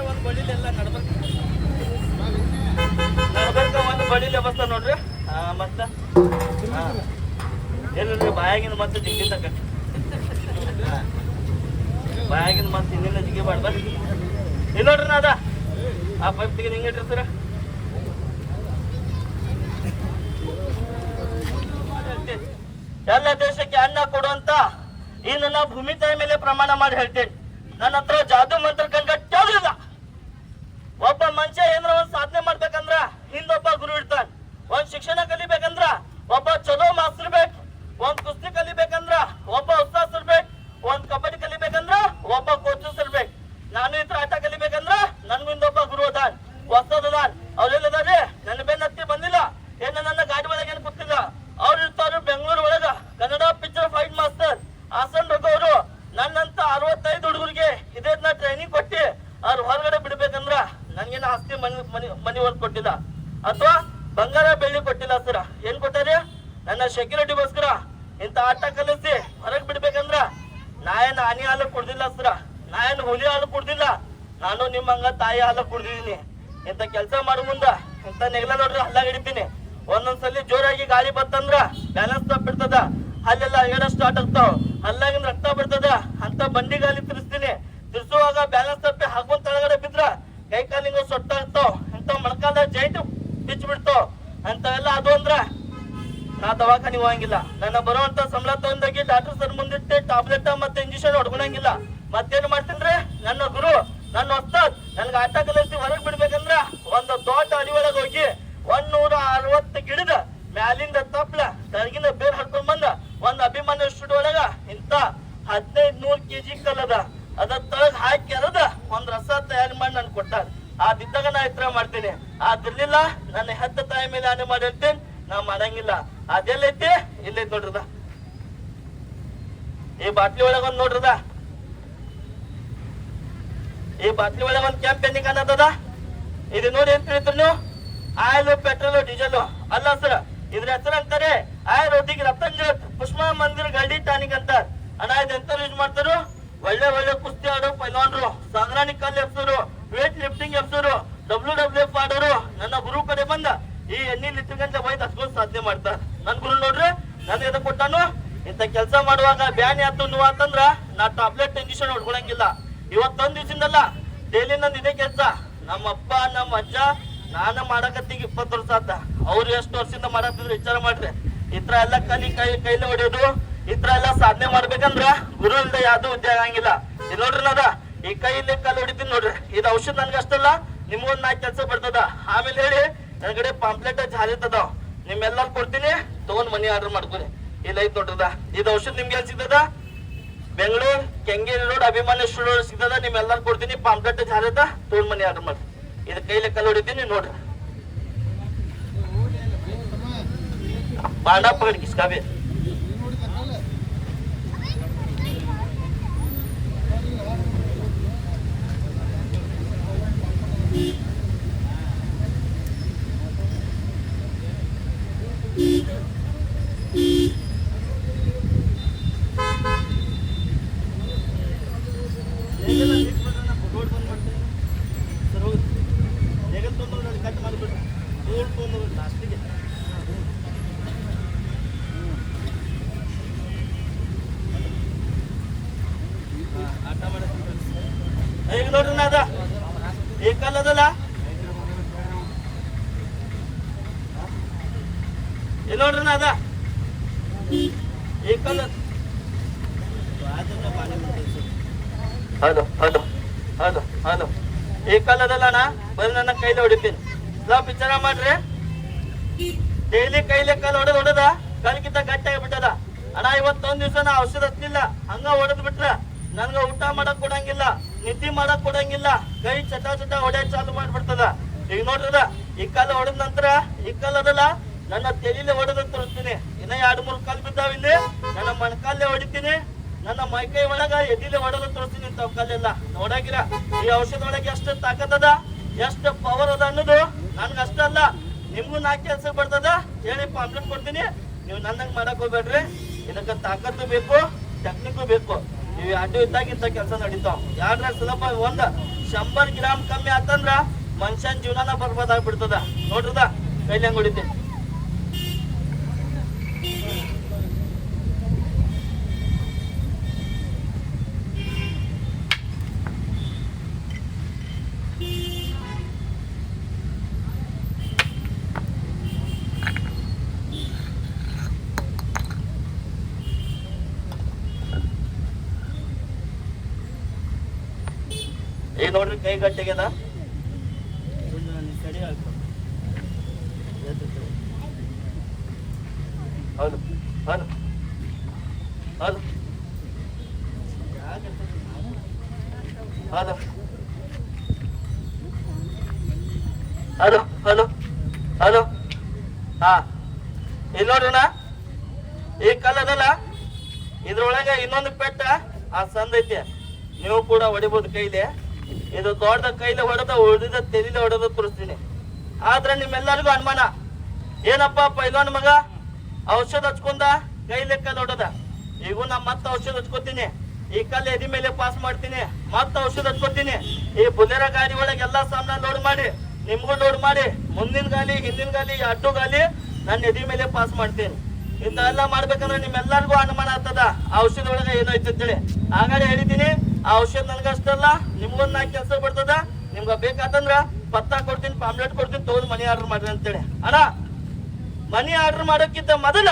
ಒಂದು ಬಡಿಲಿ ಎಲ್ಲ ನಡ್ಬೇಕು ಒಂದು ಬಡಿಲಿ ಅವಸ್ಥೆ ನೋಡ್ರಿ. ಮತ್ತ ಎಲ್ರಿ ಬಾಯಾಗಿನ ಮತ್ತೆ ಜಿಗ್ಗಿಂದ ಕಟ್ಟಿ ಬಾಯಾಗಿನ ಮತ್ತೆ ಇನ್ನಿಂದ ಜಿಗಿ ಮಾಡ್ಬಾರ್ದು. ಇಲ್ಲಿ ನೋಡ್ರಿ ನಾ ಅದ ಆ ಪೈಪ್ ತೆಗೆದು ಹಿಂಗೆ ಇಟ್ಟಿರ್ತೀರ. ಎಲ್ಲ ದೇಶಕ್ಕೆ ಅನ್ನ ಕೊಡುವಂತ ಈ ನನ್ನ ಭೂಮಿ ತಾಯಿ ಮೇಲೆ ಪ್ರಮಾಣ ಮಾಡಿ ಹೇಳ್ತೇನೆ. ನನ್ನ ಹತ್ರ ಜಾದು ಮಂತ್ರ ಕಣ್ಗಟ್ಟ ಯಾವ್ದಿಲ್ಲ. ಒಬ್ಬ ಮನುಷ್ಯ ಏನಾರ ಒಂದ್ ಸಾಧನೆ ಮಾಡ್ಬೇಕಂದ್ರ ಹಿಂದೊಬ್ಬ ಗುರು ಇರ್ತಾನೆ. ಒಂದ್ ಶಿಕ್ಷಣ ಕಲಿಬೇಕಂದ್ರ ಒಬ್ಬ ಚಲೋ ಮಾಸ್ತರ್ ಬೇಕು. ಒಂದ್ ಕುಸ್ತಿ ಕಲಿಬೇಕಂದ್ರ ಒಬ್ಬ ಉಸ್ತಾದ್ ಇರ್ಬೇಕು. ಒಂದ್ ಕಬಡ್ಡಿ ಕಲಿಬೇಕಂದ್ರ ಒಬ್ಬ ಕೋಚಸ್ ಇರ್ಬೇಕು. ನಾನು ಈ ಆಟ ಕಲಿಬೇಕಂದ್ರ ನನ್ಗಿಂದೊಬ್ಬ ಗುರು ಅದಾನ್, ಹೊಸದ್ ಅದಾನ್. ಅವ್ರೆಲ್ಲದಾರೆ ನನ್ನ ಬೆನ್ನ ಹತ್ತಿ ಬಂದಿಲ್ಲ, ಏನ ನನ್ನ ಗಾಡಿ ಒಳಗೆ ಏನ್ ಗೊತ್ತಿಲ್ಲ. ಅವ್ರು ಇರ್ತಾರು ಬೆಂಗಳೂರು ಒಳಗ ಕನ್ನಡ ಪಿಕ್ಚರ್ ಫೈಟ್ ಮಾಸ್ಟರ್ ಆಸನ್ ರಘು. ನನ್ನಂತ 65 ಹುಡುಗರಿಗೆ ಇದನ್ನ ಟ್ರೈನಿಂಗ್ ಕೊಟ್ಟಿ ಅವ್ರು ಹೊರಗಡೆ ಬಿಡ್ಬೇಕಂದ್ರ ನನ್ಗೇನ ಆಸ್ತಿ ಮನಿ ಹೊರದ್ ಕೊಟ್ಟಿಲ್ಲ ಅಥವಾ ಬಂಗಾರ ಬೆಳ್ಳಿ ಕೊಟ್ಟಿಲ್ಲ ಸರ. ಏನ್ ಕೊಟ್ಟಾರೆ? ನನ್ನ ಸೆಕ್ಯೂರಿಟಿಗೋಸ್ಕರ ಇಂತ ಆಟ ಕಲಿಸಿ ಹೊರಗೆ ಬಿಡ್ಬೇಕಂದ್ರ ನಾ ಏನ್ ಆನಿ ಹಾಲು ಕುಡ್ದಿಲ್ಲ ಸರ, ನಾ ಏನ್ ಹುಲಿ ಹಾಲು ಕುಡ್ದಿಲ್ಲ. ನಾನು ನಿಮ್ಮಂಗ ತಾಯಿ ಹಾಲು ಕುಡ್ದಿದ್ದೀನಿ. ಇಂತ ಕೆಲಸ ಮಾಡೋ ಮುಂದ ಇಂತ ನೆಗಲ ನೋಡ್ರಿ ಹಲ್ಲ ಹಿಡಿತೀನಿ. ಒಂದೊಂದ್ಸಲಿ ಜೋರಾಗಿ ಗಾಳಿ ಬತ್ತಂದ್ರ ಬ್ಯಾಲೆನ್ಸ್ ತಪ್ಪಿಡ್ತದ, ಅಲ್ಲೆಲ್ಲ ಏಡ ಸ್ಟಾರ್ಟ್ ಆಗ್ತಾವ, ಅಲ್ಲಾಗಿನ ರಕ್ತ ಬಿಡ್ತದ. ಅಂತ ಬಂಡಿ ಗಾಲಿ ತಿರ್ಸ್ತೀನಿ. ತಿರ್ಸುವಾಗ ಬ್ಯಾಲೆನ್ಸ್ ತಪ್ಪಿ ಹಾಕೊಂಡ್ ತಳಗಡೆ ಬಿದ್ರ ಕೈ ಕಾಲಿಂಗ ಸೊಟ್ಟ ಆಗ್ತಾವ. ಇಂತ ಮೊಣಕಾಲ ಜೈಂಟ್ ಬಿಚ್ಚ ಬಿಡ್ತಾವ. ಅಂತವೆಲ್ಲ ಅದು ಅಂದ್ರ ನಾ ದವಾಖಾನೆ ಹೋಗಂಗಿಲ್ಲ. ನನ್ನ ಬರುವಂತ ಸಂಬಳ ತಗೊಂಡಾಗಿ ಡಾಕ್ಟರ್ ಸರ್ ಮುಂದಿಟ್ಟು ಟ್ಯಾಬ್ಲೆಟ್ ಮತ್ತೆ ಇಂಜೆಕ್ಷನ್ ಹೊಡ್ಕೊಳಂಗಿಲ್ಲ. ಮತ್ತೇನ್ ಮಾಡ್ತೀನ್ರಿ? ನನ್ನ ಗುರು ನನ್ನ ಹೊಸ್ತಾದ್ ನನ್ಗೆ ಆಟ ಕಲಿಸಿ ಹೊರಗೆ ಬಿಡ್ಬೇಕಂದ್ರ ಒಂದು ದೊಡ್ಡ ಅಡಿ ಒಳಗೆ ಹೋಗಿ 160 ಗಿಡದ ಮ್ಯಾಲಿಂದ ತಪ್ಲ ತಳಗಿನ ಬೇರ್ ಹಾಕೊಂಡ್ ಬಂದ ಒಂದ್ ಅಭಿಮಾನ ಸ್ಟುಡಿಯೋ ಒಳಗ ಇಂತ 1500 kg ಕಲ್ಲದ ಅದ ತಳಗ್ ಹಾಕಿ ಅರದ ಒಂದ್ ರಸ ತಯಾರು ಮಾಡಿ ನನ್ ಕೊಟ್ಟಾರ. ಅದಿದ್ದಾಗ ನಾ ಇತರ ಮಾಡ್ತೀನಿ. ಅದಿರ್ಲಿಲ್ಲ ನನ್ನ ಹೆತ್ತ ತಾಯಿ ಮೇಲೆ ಆನೆ ಮಾಡಿರ್ತೇನೆ, ನಾ ಮಾಡಂಗಿಲ್ಲ. ಅದೆಲ್ಲೈತಿ ಇಲ್ಲೈತಿ ನೋಡ್ರದ. ಈ ಬಾಟ್ಲಿ ಒಳಗ ಒಂದ್ ನೋಡ್ರದ, ಈ ಬಾಟ್ಲಿ ಒಳಗ ಒಂದ್ ಕ್ಯಾಂಪ್ ಎಣ್ಣೆ ಕಾಣತದ. ಇದು ನೋಡಿ ಏನ್ ತಿಳಿದ್ರಿ ನೀವು? ಆಯಿಲ್, ಪೆಟ್ರೋಲ್, ಡೀಸೆಲ್ ಅಲ್ಲ ಸರ್. ಇದ್ರ ಹೆಸರು ಅಂತಾರೆ ಆಯುರ್ವೇದಿಕ್ ರತಂಜತ್ ಪುಷ್ಪ ಮಂದಿರ ಗಡಿ ಟಾನಿಕ್ ಅಂತಾರ. ಅಣ್ಣ ಇದು ಎಂತ ಯೂಸ್ ಮಾಡ್ತಾರು? ಒಳ್ಳೆ ಕುಸ್ತಿ ಆಡೋ ಪೈಲ್ವಾನ್ರು, ಸಾಗರಾಣಿ ಕಲ್ಲು ಎಪ್ಸೋರು, ವೇಟ್ ಲಿಫ್ಟಿಂಗ್ ಎಪ್ಸೋರು, WWF ಆಡೋರು ನನ್ನ ಗುರು ಕಡೆ ಬಂದ ಈ ಎಣ್ಣೆ ಲಿಟ್ಟಗಂತ ಬೈದ್ ಹಚ್ಕೊಂಡ್ ಸಾಧನೆ ಮಾಡ್ತಾರ. ನನ್ ಗುರು ನೋಡ್ರಿ ನನ್ ಎದ ಕೊಟ್ಟಾನು. ಇಂತ ಕೆಲಸ ಮಾಡುವಾಗ ಬ್ಯಾನಿ ಆತು ನೋವು ಆತಂದ್ರ ನಾ ಟ್ಯಾಬ್ಲೆಟ್ ಇಂಜೆಕ್ಷನ್ ಹೊಡ್ಕೊಳಂಗಿಲ್ಲ. ಇವತ್ತೊಂದ್ ದಿವಸದಿಂದಲ್ಲ, ಡೈಲಿ ನಂದು ಇದೇ ಕೆಲಸ. ನಮ್ಮಪ್ಪ ನಮ್ಮ ಅಜ್ಜ ನಾನು ಮಾಡಕತ್ತೀಗ 20 ವರ್ಷ ಆತ. ಅವ್ರು ಎಷ್ಟು ವರ್ಷದಿಂದ ಮಾಡತ್ತಿದ್ರು ವಿಚಾರ ಮಾಡ್ರಿ. ಈ ತರ ಎಲ್ಲ ಕೈಲಿ ಹೊಡೆಯೋದು, ಈ ತರ ಎಲ್ಲ ಸಾಧನೆ ಮಾಡ್ಬೇಕಂದ್ರ ಗುರು ಇಲ್ದ ಯಾವ್ದು ಉದ್ಯೋಗ ಆಗಂಗಿಲ್ಲ. ಇಲ್ಲಿ ನೋಡ್ರಿ ನಾದ ಈ ಕೈಯಲ್ಲಿ ಕಲ್ಲು ಹೊಡಿತೀನಿ ನೋಡ್ರಿ. ಇದು ಔಷಧ ನನ್ಗೆ ಅಷ್ಟಲ್ಲ ನಿಮ್ಗೊಂದ್ 4 ಕೆಲಸ ಬರ್ತದ. ಆಮೇಲೆ ಹೇಳಿ ನನ್ ಕಡೆ ಪಾಂಪ್ಲೆಟ್ ಜಾರಿತದ ನಿಮ್ಮೆಲ್ಲರೂ ಕೊಡ್ತೀನಿ, ತಗೊಂಡ್ ಮನಿ ಆರ್ಡರ್ ಮಾಡ್ಕೊರಿ. ಇಲ್ಲ ಐತ್ ನೋಡ್ರದ ಇದು ಔಷಧ ನಿಮ್ಗೆ ಎಲ್ಲಿ ಸಿಗ್ತದ? ಬೆಂಗಳೂರು ಕೆಂಗೇರಿ ರೋಡ್ ಅಭಿಮಾನೇಶ್ವರ ರೋಡ್ ಸಿಗ್ತದ. ನಿಮ್ಮೆಲ್ಲರೂ ಕೊಡ್ತೀನಿ, ಪಾಂಪ್ಲೆಟ್ ಜಾರಿತ ತಗೊಂಡ್ ಮನಿ ಆರ್ಡರ್ ಮಾಡ್ರಿ. ಇದು ಕೈಲಿ ಕಲ್ಲು ಹೊಡಿತೀನಿ ನೋಡ್ರಿ. ಬಾಂಡ ಪಕಡ್ ಕಿಸ್ಕಾಬಿ ಕಟ್ ಮಾಡಿಬಿಡ್ರಿ ಲಾಸ್ಟಿಗೆ. ಈಗ ನೋಡ್ರಿ ನಾ ಅದ ಈ ಕಲ್ ಅದಲ್ಲ ಇಲ್ಲಿ ನೋಡ್ರಿ ನಾ ಅದ ಈ ಕಲ್. ಹಲೋ ಹಲೋ ಹಲೋ ಹಲೋ ಈ ಕಲ್ ಅದಲ್ಲ ಅಣ್ಣ, ಬರೀ ನನ್ನ ಕೈಲಿ ಹೊಡಿತೀನಿ. ಸ್ವಲ್ಪ ವಿಚಾರ ಮಾಡ್ರಿ. ಡೈಲಿ ಕೈಲಿ ಕಲ್ ಹೊಡೆದ ಕಲ್ಕಿಂತ ಗಟ್ಟಿ ಆಗಿಬಿಟ್ಟದ ಅಣ್ಣ. ಇವತ್ತೊಂದ್ ದಿವ್ಸ ನಾ ಔಷಧ ಹತ್ತಿಲ್ಲ, ಹಂಗ ಹೊಡೆದ್ ಬಿಟ್ರ ನನ್ಗ ಊಟ ಮಾಡಕ್ ಕೊಡಂಗಿಲ್ಲ, ನಿದ್ದೆ ಮಾಡಕ್ ಕೊಡಂಗಿಲ್ಲ, ಕೈ ಚಟ ಚಟ ಹೊಡೆಯಕ್ ಚಾಲು ಮಾಡ್ಬಿಡ್ತದ. ಈಗ ನೋಡ್ರದ ಈ ಕಲ್ಲು ಹೊಡೆದ ನಂತರ ಈ ಕಲ್ ಅದಲ್ಲ ನನ್ನ ತೆಲಿಲೆ ಹೊಡೆದ ತೋರಿಸ್ತೀನಿ. ಇನ್ನ 2-3 ಕಲ್ ಬಿದ್ದಾವ ಇಲ್ಲಿ, ನನ್ನ ಮೊಣಕಾಲೇ ಹೊಡಿತೀನಿ, ನನ್ನ ಮೈಕೈ ಒಳಗ ಎದಿಲೆ ಹೊಡೆದ ತೋರಿಸ್ತೀನಿ. ಇಂಥವ್ ಕಲ್ಲೆಲ್ಲ ನೋಡಾಗಿರ ಈ ಔಷಧ ಒಳಗೆ ಎಷ್ಟು ತಾಕತ್ತದ, ಎಷ್ಟು ಪವರ್ ಅದ ಅನ್ನೋದು ನನ್ಗ ಅಷ್ಟ ಅಲ್ಲ ನಿಮ್ಗೂ 4 ಕೆಲಸ ಬರ್ತದ. ಹೇಳಿ ಪಾಂಪ್ಲೆಟ್ ಕೊಡ್ತೀನಿ, ನೀವು ನನ್ನಂಗ್ ಮಾಡಕ್ ಹೋಗ್ಬೇಡ್ರಿ. ಇದಕ್ಕ ತಾಕತ್ತು ಬೇಕು, ಟೆಕ್ನಿಕ್ ಬೇಕು. ಇವ್ ಅಡ್ಡು ಇದ್ದಾಗ ಇಂಥ ಕೆಲಸ ನಡೀತಾವ. ಯಾರ ಸುಲಭ 100 ಗ್ರಾಮ್ ಕಮ್ಮಿ ಆತಂದ್ರ ಮನುಷ್ಯನ್ ಜೀವನ ಬರ್ಬೋದಾಗ್ಬಿಡ್ತದ. ನೋಡ್ರದ ಕೈಲಿ ಹಂಗ್ ಹೊಡಿತೀನಿ. ಈಗ ನೋಡ್ರಿ ಕೈ ಗಟ್ಟಿಗೆದ. ಹೌದು ಹೌದು ಹೌದು ಹೌದು ಹಲೋ ಹಲೋ ಹಲೋ ಹಾ ಇಲ್ಲಿ ನೋಡ್ರಣ ಈ ಕಲ್ ಅದಲ್ಲ ಇದ್ರೊಳಗ ಇನ್ನೊಂದು ಪೆಟ್ಟ ಆ ಸಂದ್ ಐತಿ. ನೀವು ಕೂಡ ಹೊಡಿಬೋದು ಕೈಲಿ. ಇದು ದೊಡ್ಡ ಕೈಲಿ ಹೊಡೆದ ಉಳಿದ ತೆಲಿಲೆ ಹೊಡೆದ ತೋರಿಸ್ತೀನಿ. ಆದ್ರೆ ನಿಮ್ಮೆಲ್ಲರಿಗೂ ಅನುಮಾನ, ಏನಪ್ಪ ಪೈಲ್ವಾನ್ ಮಗ ಔಷಧ ಹಚ್ಕೊಂಡ ಕೈಲಿ ಕಲ್ ಹೊಡೆದ. ಈಗ ನಾ ಮತ್ತೆ ಔಷಧ ಹಚ್ಕೋತೀನಿ, ಈ ಕಲ್ಲು ಎದಿ ಮೇಲೆ ಪಾಸ್ ಮಾಡ್ತೀನಿ, ಮತ್ತೆ ಔಷಧ ಹಚ್ಕೋತೀನಿ. ಈ ಬುಲೆರ ಗಾಡಿ ಒಳಗೆ ಎಲ್ಲಾ ಸಾಮಾನ ಲೋಡ್ ಮಾಡಿ, ನಿಮ್ಗೂ ಲೋಡ್ ಮಾಡಿ, ಮುಂದಿನ ಗಾಲಿ ಹಿಂದಿನ ಗಾಲಿ ಅಡ್ಡು ಗಾಲಿ ನನ್ನ ಎದಿ ಮೇಲೆ ಪಾಸ್ ಮಾಡ್ತೀನಿ. ಇಂಥವೆಲ್ಲ ಮಾಡ್ಬೇಕಂದ್ರೆ ನಿಮ್ಮೆಲ್ಲರಿಗೂ ಅನುಮಾನ ಆಗ್ತದ ಔಷಧ ಒಳಗೆ ಏನೋ ಐತಂತೇಳಿ. ಆಗಾಡಿ ಹೇಳಿದ್ದೀನಿ, ಆ ಔಷಧ ನನ್ಗಷ್ಟಲ್ಲ ನಿಮ್ಗೊಂದ್ 4 ಕೆಲಸ ಬರ್ತದ. ನಿಮ್ಗ ಬೇಕಾತಂದ್ರ ಪತ್ತ ಕೊಡ್ತೀನಿ, ಪಾಂಪ್ಲೆಟ್ ಕೊಡ್ತೀನಿ, ತಗೊಂಡ್ ಮನಿ ಆರ್ಡರ್ ಮಾಡ್ರಿ ಅಂತೇಳಿ. ಅಣ್ಣ ಮನಿ ಆರ್ಡರ್ ಮಾಡೋಕ್ಕಿಂತ ಮೊದಲ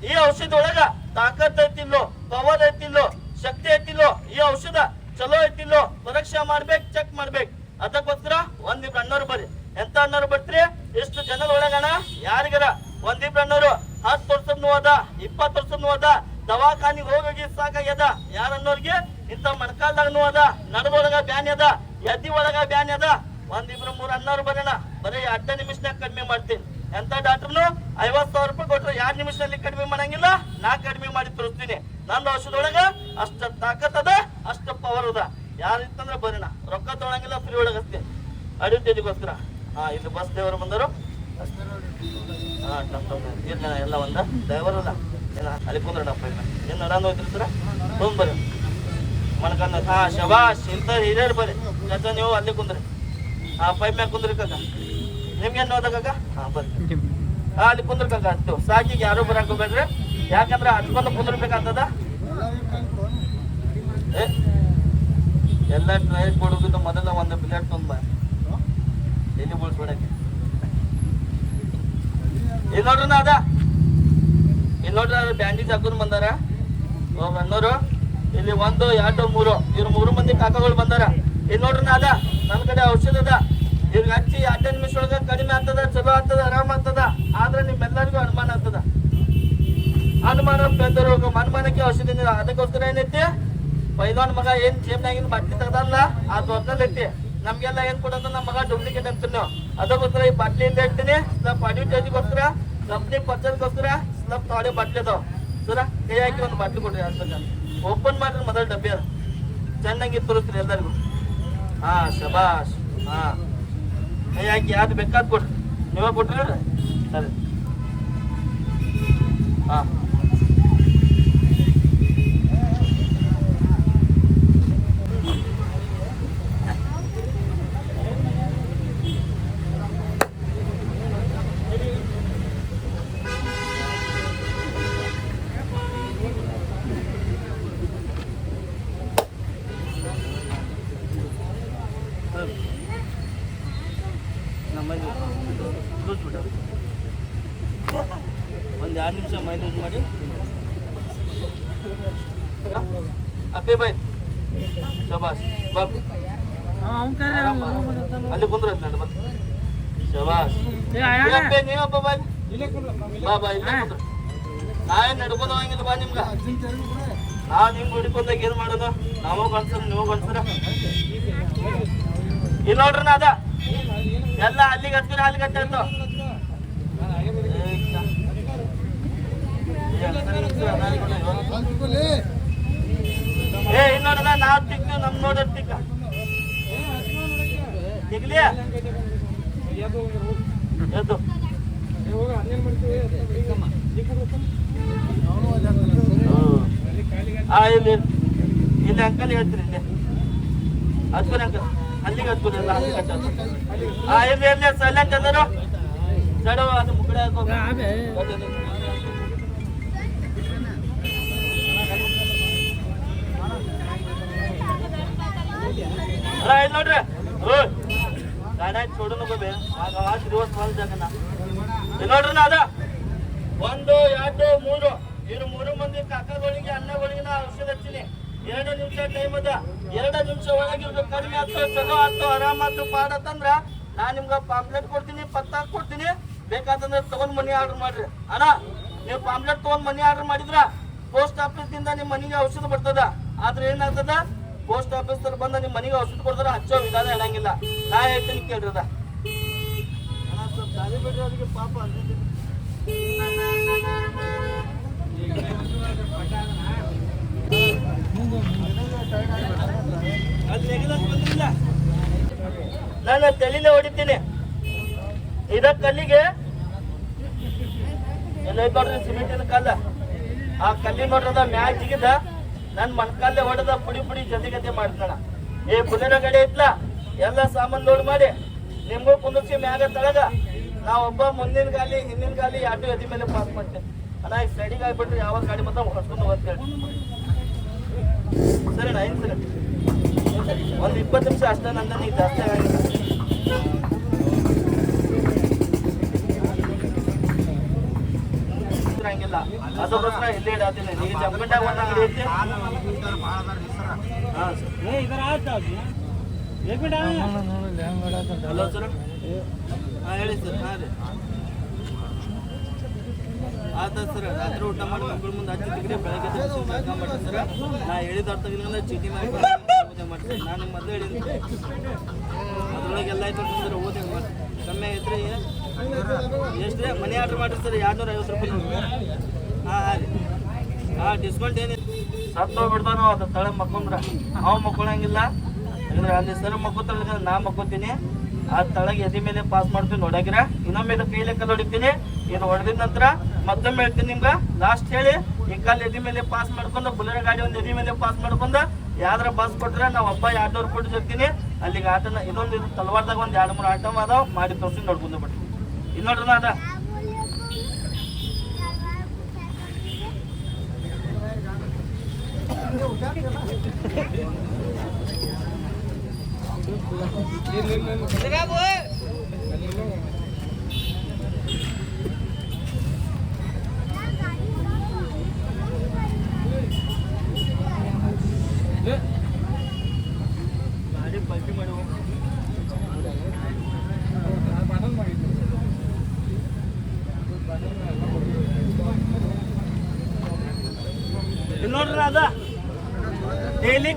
ಈ ಔಷಧ ಒಳಗ ತಾಕತ್ ಐತಿಲ್ಲೋ, ಪವರ್ ಐತಿಲ್ಲೋ, ಶಕ್ತಿ ಐತಿಲ್ಲೋ, ಈ ಔಷಧ ಚಲೋ ಐತಿಲ್ಲೋ ಪರೀಕ್ಷೆ ಮಾಡ್ಬೇಕು, ಚೆಕ್ ಮಾಡ್ಬೇಕು. ಅದಕ್ಕೋಸ್ಕರ ಒಂದಿಬ್ರು ಅಣ್ಣವ್ರು ಬರ್ರಿ. ಎಂತ ಅಣ್ಣವ್ರು ಬರ್ತೀರಿ? ಎಷ್ಟು ಜನದ ಒಳಗಣ ಯಾರಿಗಾರ ಒಂದಿಬ್ರು ಅಣ್ಣವ್ರು 10 ವರ್ಷದ ಅದ, 20 ವರ್ಷದ ಅದ, ದವಾಖಾನಿಗೆ ಹೋಗಿ ಸಾಕಾಗ್ಯದ. ಯಾರನ್ನೋರ್ಗೆ ಇಂಥ ಮಣ್ಕಾಲ್ದಾಗ ಅದ, ನಡದೊಳಗ ಬ್ಯಾನಿ ಅದ, ಎದ್ದಿ ಒಳಗ ಬ್ಯಾನಿ ಅದ. 1-2-3 ಅಣ್ಣವ್ರು ಬರೋಣ. ಬರೀ 8 ನಿಮಿಷನಾಗ ಕಡಿಮೆ ಮಾಡ್ತೀನಿ. ಎಂತ ಡಾಕ್ಟರ್ನು 50,000 ರೂಪಾಯಿ ಕೊಟ್ರೆ 2 ನಿಮಿಷದಲ್ಲಿ ಕಡಿಮೆ ಮಾಡಂಗಿಲ್ಲ, ನಾ ಕಡಿಮೆ ಮಾಡಿ ತೋರಿಸ್ತೀನಿ. ನನ್ನ ಔಷಧೊಳಗ ಅಷ್ಟ ತಾಕತ್ ಅದ, ಅಷ್ಟ ಪವರ್ ಅದ. ಯಾರು ಇತ್ತಂದ್ರೆ ಬರೋಣ, ರೊಕ್ಕ ತೊಗೊಳಂಗಿಲ್ಲ, ಫ್ರೀ ಒಳಗೆ ಹಚ್ತೀನಿ. ಅಡಿಗೋಸ್ಕರ ಇಲ್ಲಿ ಬಸ್ ದೇವರು ಬಂದರು. ಎಲ್ಲ ಒಂದ ಡ್ರೈವರ್ ಅಲ್ಲ ಅಲ್ಲಿ ಕುಂದ್ರಪ್ಪ. ಏನು ನಡಂದು ಹೋಯ್ತ್ರಿ ಸರ ತೊಗೊಂಬರ್ರಿ ಮಣ್ಕಂದ. ಶಬಾಷ್ ಇಂಥ ಹಿರಿಯರು ಬರ್ರಿ. ಕಕ್ಕ ನೀವು ಅಲ್ಲಿ ಕುಂದ್ರಿ, ಪೈಪ್ ಮ್ಯಾಗ ಕುಂದ್ರಿ ಕಕ್ಕ. ನಿಮ್ಗೇನು ಹೋದ ಕಕ್ಕ? ಬರ್ರಿ ಅಲ್ಲಿ ಕುಂದ್ರ ಕಕ್ಕ. ಹತ್ತು ಸಾಕಿಗೆ ಯಾರು ಬರಕ್ ಹೋಗ್ಬೇಡ್ರಿ, ಯಾಕಂದ್ರೆ ಹಚ್ಕೊಂಡು ಕುಂದ್ರಬೇಕಾಗ್ತದ. ಎಲ್ಲ ಟ್ರೈ ಕೊಡೋದು ಮೊದಲ 1 ಪ್ಲೇಟ್ ತುಂಬ ಎಲ್ಲಿ ಬೀಳ್ಸ್ಬಿಡಕ್ಕೆ. ಇಲ್ಲಿ ನೋಡ್ರಿ ನಾ ಅದ ಇಲ್ಲಿ ನೋಡ್ರಿ ಬ್ಯಾಂಡೇಜ್ ಹಾಕೊಂಡ್ ಬಂದಾರ. ಅಣ್ಣೋರು ಇಲ್ಲಿ 1 2 3 ಇವ್ರು 3 ಮಂದಿ ಕಾಕಗಳು ಬಂದಾರ. ಇಲ್ಲಿ ನೋಡ್ರಿ ಅದ ನನ್ನ ಕಡೆ ಔಷಧ ಅದ. ಇವ್ರಿಗೆ ಹಚ್ಚಿ 2 ನಿಮಿಷ ಒಳಗೆ ಕಡಿಮೆ ಆಗ್ತದ, ಚಲೋ ಆಗ್ತದ, ಆರಾಮ ಆಗ್ತದ. ಆದ್ರೆ ನಿಮ್ಮೆಲ್ಲರಿಗೂ ಅನುಮಾನ ಆಗ್ತದ. ಅನುಮಾನ ಬೆಂದರೋಗ ಅನುಮಾನಕ್ಕೆ ಔಷಧಿ ಅದಕ್ಕೋಸ್ಕರ ಏನೈತಿ, ಪೈಲ್ವಾನ್ ಮಗ ಏನ್ ಜೇಬ್ನಾಗಿನ ಬಾಟ್ಲಿ ತೆಗ್ದಲ್ಲ ಆ ದೊಡ್ಡದೈತಿ. ನಮ್ಗೆಲ್ಲ ಏನ್ ಕೊಡೋದು ನಮ್ಮ ಮಗ ಡೂಪ್ಲಿಕೇಟ್ ಅಂತೀವಿ ನಾವು. ಅದಕ್ಕೋಸ್ಕರ ಈ ಬಾಟ್ಲಿಯಿಂದ ಇರ್ತೀನಿ. ಸ್ವಲ್ಪ ಅಡ್ವರ್ಟೈಸ್ಗೋಸ್ಕರ, ಕಂಪ್ನಿ ಪರ್ಚೇಸ್ಗೋಸ್ಕರ ಸ್ವಲ್ಪ ತಾಳೆ ಬಾಟ್ಲಿ ಅದಾವ ಸರ. ಕೈ ಹಾಕಿ ಒಂದು ಬಾಟ್ಲಿ ಕೊಡ್ರಿ ಅಂತ ಓಪನ್ ಮಾಡ್ರಿ ಮೊದಲ ಡಬ್ಬಿ ಅದು ಚೆನ್ನಾಗಿ ತೋರಿಸ್ರಿ ಎಲ್ಲರಿಗೂ. ಹಾ ಶಬಾಷ್. ಹಾ ಕೈ ಹಾಕಿ ಯಾವ್ದು ಬೇಕಾದ್ ಕೊಡ್ರಿ. ನೀವೇ ಕೊಟ್ರಿ ಸರಿ. ಹಾ ಒಂದು 2 ನಿಮಿಷ ಮೈಂಡ್ ಯೂಸ್ ಮಾಡಿ. ಅಪ್ಪೇ ಬಾಯ್ ಶಬಾಷ್. ಬಾಬು ಅಲ್ಲಿ ಕುಂದ್ರ ಶಬಾಷ್. ಅಪ್ಪೇ ನೀವಪ್ಪ ಬಾಯ್ ಬಾಬಾ ಇಲ್ಲೇ ಕುಂದ್ರ. ನಾ ಏನು ನಡ್ಕೊಂಡು ಹೋಗಿಲ್ಲ ಬಾ ನಿಮ್ಗೆ. ನಾವು ನಿಮ್ಗೆ ಹುಡ್ಕೊಂಡಾಗ ಏನು ಮಾಡೋದು? ನಾವು ಕಳ್ಸೋದು ನೀವು ಕಳ್ಸರ. ಇಲ್ಲಿ ನೋಡ್ರಿ ನಾ ಅದ ಎಲ್ಲ ಅಲ್ಲಿಗೆ ಹಚ್ಚಿರ ಅಲ್ಲಿಗೆ ಹಚ್ಚಿರ್ತಾವ. ಏ ಇಲ್ಲಿ ನೋಡದ ನಾವು ತಿಕ್ಕ ನಮ್ ನೋಡೋದ್ ತಿಕ್ಕ ತಿಗ್ಲಿ ಎದ್ದು ಇಲ್ಲಿ ಇಲ್ಲಿ ಅಂಕಲ್ ಹೇಳ್ತೀರಿ. ಇಲ್ಲಿ ಹಚ್ಕೊರಿ ಅಂಕಲ್, ಅಲ್ಲಿಗೆ ಹಚ್ಕೊರಿ ಎಲ್ಲ ಅಲ್ಲಿಗೆ ಹಚ್ಚ. ಇಲ್ಲಿ ಇಲ್ಲಿ ಸೈಲೆಂಟ್ ಎಲ್ಲರೂ ಸೈಡ್ ಅದು ಮುಗಡೆ ಹಾಕೋ. ಇಲ್ಲಿ ನೋಡ್ರಿ ಗಾಡಿ छोड़ू नको बे आज दिवस ಬಂದ ಜಾಗನ. ಇಲ್ಲಿ ನೋಡ್ರಿ ನಾ ಅದ 1 2 3 ಇವ್ರು 3 ಮಂದಿ ಕಾಕಗಳಿಗೆ ಅಣ್ಣಗಳಿಗೆ ನಾ ಔಷಧ ಹಚ್ಚಿನಿ. 2 ನಿಮಿಷ ಟೈಮ್ ಅದ. 2 ನಿಮಿಷ ಒಳಗೆ ಇವ್ರು ಕಡಿಮೆ ಆಗ್ತೋ, ಚಲೋ ಆಗ್ತೋ, ಆರಾಮ ಆಗ್ತೋ ಪಾಡತ್ತಂದ್ರ ನಾ ನಿಮ್ಗೆ ಪಾಂಪ್ಲೆಟ್ ಕೊಡ್ತೀನಿ, ಪತ್ತ ಕೊಡ್ತೀನಿ. ಬೇಕಾತಂದ್ರೆ ತಗೊಂಡ್ ಮನಿ ಆರ್ಡರ್ ಮಾಡ್ರಿ. ಅಣ್ಣ ನೀವು ಪಾಂಪ್ಲೆಟ್ ತಗೊಂಡ್ ಮನಿ ಆರ್ಡರ್ ಮಾಡಿದ್ರ ಪೋಸ್ಟ್ ಆಫೀಸ್ ದಿಂದ ನಿಮ್ ಮನಿಗೆ ಔಷಧ ಬರ್ತದ. ಆದ್ರೆ ಏನಾಗ್ತದ, ಪೋಸ್ಟ್ ಆಫೀಸ್ ಬಂದ ನಿಮ್ ಮನಿಗೆ ಔಷಧ ಕೊಡ್ತಾರ, ಹಚ್ಚೋ ವಿಧಾನ ಹೇಳಂಗಿಲ್ಲ. ನಾ ಹೇಳ್ತೀನಿ ಕೇಳ್ರದ. ಸ್ವಲ್ಪ ಗಾಳಿ ಬಿಡ್ರಿ ಅವ್ರಿಗೆ ಪಾಪ ಅಂತ. ನಾನು ತಲೆನೇ ಹೊಡಿತೀನಿ. ಇದ ಕಲ್ಲಿಗೆ ಎಲ್ಲ ನೋಡ್ರಿ ಸಿಮೆಂಟಿನ ಕಲ್ಲ. ಆ ಕಲ್ಲಿ ನೋಡ್ರದ ಮ್ಯಾಚ್ ಜಿಗಿದ ನನ್ ಮಣ್ಕಲ್ಲೇ ಹೊಡೆದ ಪುಡಿ ಪುಡಿ ಜೊತೆ ಮಾಡ್ತಾನ. ಏ ಬುಲೆರ ಗಾಡಿ ಐತ್ಲ ಎಲ್ಲ ಸಾಮಾನ್ ಲೋಡ್ ಮಾಡಿ ನಿಮ್ಗೂ ಕುಂದಿಸಿ ಮ್ಯಾಗ ತಳಗ ನಾವೊಬ್ಬ ಮುಂದಿನ ಗಾಲಿ ಹಿಂದಿನ ಗಾಲಿ 2 ಎದಿ ಮೇಲೆ ಪಾಸ್ ಮಾಡ್ತೇನೆ. ಅಣ್ಣ ಈಗ ಸೈಡಿಗೆ ಆಗ್ಬಿಟ್ರೆ ಯಾವ ಗಾಡಿ ಮಾತ್ರ ಹೊಡ್ಕೊಂಡು ಹೋಗ್ತೇವೆ. ಸರಿ ಅಣ್ಣ ಏನು ಸರಿ ಒಂದು 20 ನಿಮಿಷ ಅಷ್ಟೇ. ನಂದ ಈಗ ಜಾಸ್ತಿ ಆಗಿಲ್ಲ. ಹಂಗಿಲ್ಲ ಅದಕ್ಕೋಸ್ಕರ ಇಲ್ಲೇ ಇಡಾತೀನಿ. ಈಗ ಜಂಪೆಂಟಾಗ ಒಂದು ಅಂಗಡಿ ಐತಿ. ಹಾಂ ಸರ್ ಹಲೋ ಸರ್. ಹಾಂ ಹೇಳಿ ಸರ್. ಹಾಂ ರೀ ಆಯ್ತು ಸರ್. ರಾತ್ರಿ ಊಟ ಮಾಡಿ ಮಕ್ಕಳ ಮುಂದೆ ಹಚ್ಚಿ ತೆಗ್ರಿ ಬೆಳಗ್ಗೆ ಮಾಡ್ತೀನಿ ಸರ್. ನಾ ಹೇಳಿದ ಅರ್ಥ ಆಗಿಲ್ಲ ಚೀಟಿ ಮಾಡಿ ಪೂಜೆ ಮಾಡ್ತೀನಿ. ನಾನು ನಿಮ್ಮ ಮೊದಲು ಹೇಳಿದ್ದೀನಿ ಅದ್ರೊಳಗೆ ಎಲ್ಲ ಆಯ್ತು ಸರ್. ಓದಿ ಮಾಡಿ ಕಮ್ಮಿ ಆಗೈತ್ರಿ. ಎಷ್ಟು ರೀ ಮನಿ ಆರ್ಡ್ರ್ ಮಾಡಿರಿ ಸರ್? 250 ರೂಪಾಯಿ ನೋಡಿ. ಹಾಂ ಹಾಂ ರೀ. ಹಾಂ ಡಿಸ್ಕೌಂಟ್ ಏನಿಲ್ಲ. ಸತ್ತೋಗ್ಬಿಡ್ತಾವ ನಾವು ಅದ್ರ ತಳ ಮಕ್ಕೊಂಡ್ರೆ ನಾವು ಮಕ್ಕೊಳಂಗಿಲ್ಲ. ಯಾಕಂದ್ರೆ ಅಲ್ಲಿ ಸರ್ ಮಕ್ಕೋತಾಳೆ ನಾ ಮಕ್ಕೋತೀನಿ. ಆ ತಳಗೆ ಎದಿ ಮೇಲೆ ಪಾಸ್ ಮಾಡ್ತೀನಿ ನೋಡಾಕಿರ. ಇನ್ನೊಮ್ಮೆ ಇದು ಕೈಲೆ ಕಲ್ಲು ಹೊಡಿತೀನಿ. ಇದು ಹೊಡೆದ ನಂತರ ಮತ್ತೊಮ್ಮೆ ಹೇಳ್ತೀನಿ ನಿಮ್ಗೆ ಲಾಸ್ಟ್ ಹೇಳಿ ಈ ಕಲ್ಲು ಎದಿ ಮೇಲೆ ಪಾಸ್ ಮಾಡ್ಕೊಂಡು ಬುಲೆರೋ ಗಾಡಿ ಒಂದು ಎದಿ ಮೇಲೆ ಪಾಸ್ ಮಾಡ್ಕೊಂಡು ಯಾವ್ದಾರ ಬಸ್ ಕೊಟ್ರೆ ನಾವು ಒಬ್ಬ 200 ಕೊಟ್ಟು ಸಿಗ್ತೀನಿ. ಅಲ್ಲಿಗೆ ಆಟನ ಇನ್ನೊಂದು ಇದು ತಲವಾರ್ದಾಗ ಒಂದು 2-3 ಆಟಮ್ ಅದಾವ ಮಾಡಿ ತೋರಿಸಿ ನೋಡ್ಕೊಂಡು ಬಿಡ್ತೀನಿ. ಇಲ್ಲಿ ನೋಡ್ರಿ ಅದ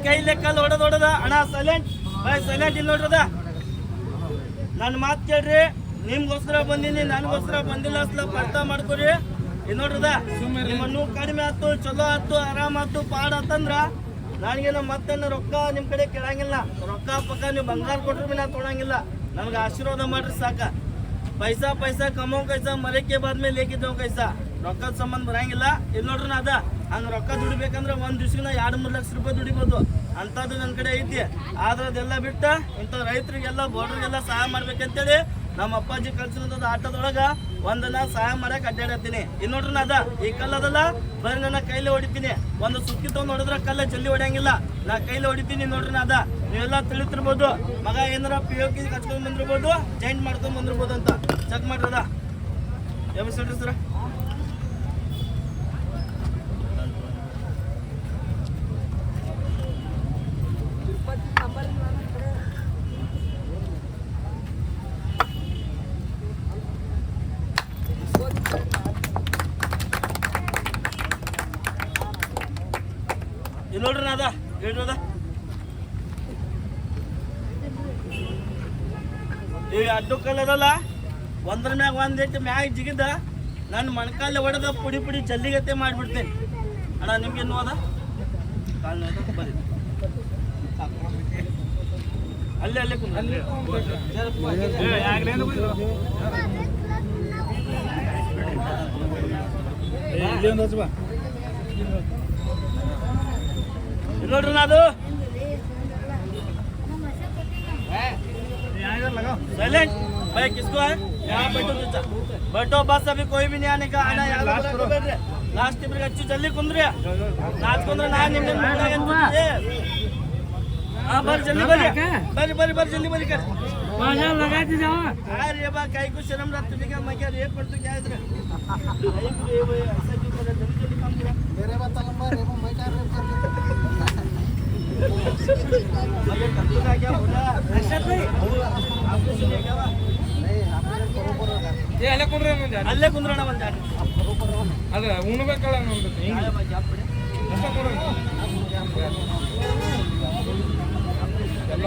ಕೈಲಿ ಕಲ್ಲು ಹೊಡೆದ ಅಣ್ಣ ಸೈಲೆಂಟ್ ಸೈಲೆಂಟ್ ಇಲ್ಲಿ ನೋಡ್ರದ ನನ್ನ ಮಾತು ಕೇಳ್ರಿ. ನಿಮ್ಗೋಸ್ಕರ ಬಂದೀನಿ, ನನಗೋಸ್ಕರ ಬಂದಿಲ್ಲ ಅಸಲ ಅರ್ಥ ಮಾಡ್ಕೊರಿ. ಇಲ್ಲಿ ನೋಡ್ರದ ನಿಮ್ಮ ನೋವು ಕಡಿಮೆ ಆಯ್ತು, ಚಲೋ ಆಯ್ತು, ಆರಾಮ ಆಯ್ತು, ಪಾಡ್ ಆತಂದ್ರ ನನಗೇನು ಮತ್ತೆ ರೊಕ್ಕ ನಿಮ್ಮ ಕಡೆ ಕೇಳಂಗಿಲ್ಲ. ರೊಕ್ಕ ಪಕ್ಕ ನೀವು ಬಂಗಾರ ಕೊಟ್ರು ಬಿ ನಾ ತೊಗೊಳಂಗಿಲ್ಲ. ನಮ್ಗೆ ಆಶೀರ್ವಾದ ಮಾಡ್ರಿ ಸಾಕ. ಪೈಸಾ ಕಮೋ ಕೈಸಾ ಮರಕ್ಕೆ ಬಾದ್ಮೇಲೆ ಲೇಕಿದ್ದವು ಕೈಸಾ ರೊಕ್ಕದ ಸಂಬಂಧ ಬರಂಗಿಲ್ಲ. ಇಲ್ಲಿ ನೋಡ್ರಿ ನಾ ಅದ ಹಂಗೆ ರೊಕ್ಕ ದುಡಿಬೇಕಂದ್ರೆ ಒಂದು ದಿವ್ಸಕ್ಕೆ 2-3 ಲಕ್ಷ ರೂಪಾಯಿ ದುಡಿಬೋದು. ಅಂಥದ್ದು ನನ್ನ ಕಡೆ ಐತಿ. ಆದ್ರೆ ಅದೆಲ್ಲ ಬಿಟ್ಟ ಇಂಥ ರೈತರಿಗೆಲ್ಲ ಬೋರ್ಡ್ರಿಗೆಲ್ಲ ಸಹಾಯ ಮಾಡ್ಬೇಕಂತೇಳಿ ನಮ್ಮ ಅಪ್ಪಾಜಿ ಕಳ್ಸಿರೋದು ಆಟದೊಳಗೆ ಒಂದನ್ನ ಸಹಾಯ ಮಾಡಕ್ಕೆ ಅಡ್ಡಾಡತ್ತೀನಿ. ಇಲ್ಲಿ ನೋಡ್ರಿ ನಾ ಅದ ಈ ಕಲ್ಲದಲ್ಲ ಬರೀ ನನ್ನ ಕೈಲೇ ಹೊಡಿತೀನಿ. ಒಂದು ಸುತ್ತಿ ತೊಗೊಂಡು ಹೊಡೆದ್ರೆ ಕಲ್ಲ ಜಲ್ದಿ ಹೊಡೆಯಂಗಿಲ್ಲ, ನಾ ಕೈಲೇ ಹೊಡಿತೀನಿ. ನೋಡ್ರಿ ನಾ ಅದ ನೀವೆಲ್ಲ ತಿಳಿತಿರ್ಬೋದು. ಮಗ ಏನಾರ POK ಹಚ್ಕೊಂಡ್ ಬಂದಿರ್ಬೋದು, ಜಾಯಿಂಟ್ ಮಾಡ್ಕೊಂಡ್ ಬಂದಿರ್ಬೋದು ಅಂತ ಚೆಕ್ ಮಾಡ್ರದ. ಎಬ್ಬಿಸ್ರಿ ಸರ. ಇಲ್ಲಿ ನೋಡ್ರಿ ನಾ ಅದ ಹೇಳ್ರದ ಈಗ ಅಡ್ಡು ಕಲ್ಲದಲ್ಲ ಒಂದ್ರ ಮ್ಯಾಗ ಒಂದಿಟ್ಟು ಮ್ಯಾಗ ಜಿಗಿದ ನನ್ನ ಮೊಣಕಾಲೆ ಹೊಡೆದ ಪುಡಿ ಜಲ್ಲಿಗತ್ತೆ ಮಾಡಿಬಿಡ್ತೇನೆ. ಅಣ್ಣ ನಿಮ್ಗೆ ನೋದ ಕಾಲು ನೋದ ಬರೀ ಅಲ್ಲೇ ಕುಂದ್ರಿ. ನೋಡ್ರಿ ನಾ ಅದು साइलेंट भाई किसको है यहाँ बैठो चचा बैठो बस अभी कोई भी नहीं आने का आना यार बैठ रहे लास्ट टिप अच्छी जल्दी कुंद्रे नाच कुंद्रे ना निम्न हां बर जल्दी बर जल्दी बर कर माजा लगा दे जाओ अरे बा काई को शर्म रात तुझे क्या मैं क्या रेप कर तू क्या इधर ये भाई ऐसा क्यों कर जल्दी काम करो मेरे बात लंबा रे मैं क्या रेप कर मैं करतू का क्या बोला अशरफ भाई आपको सुनेगा वा नहीं आपने बरोबर ये ಅಲ್ಲೇ ಕುಂದ್ರಣ ಬಂದ ಬರೋबर ಅದ ಉಣಬೇಕಲ್ಲ ನಮ್ದು ಹಿಂಗೆ ಬಾ ಜಾಪ್ ಬಿಡಿ ಅಷ್ಟ ಕೊಡು ಎಲ್ಲ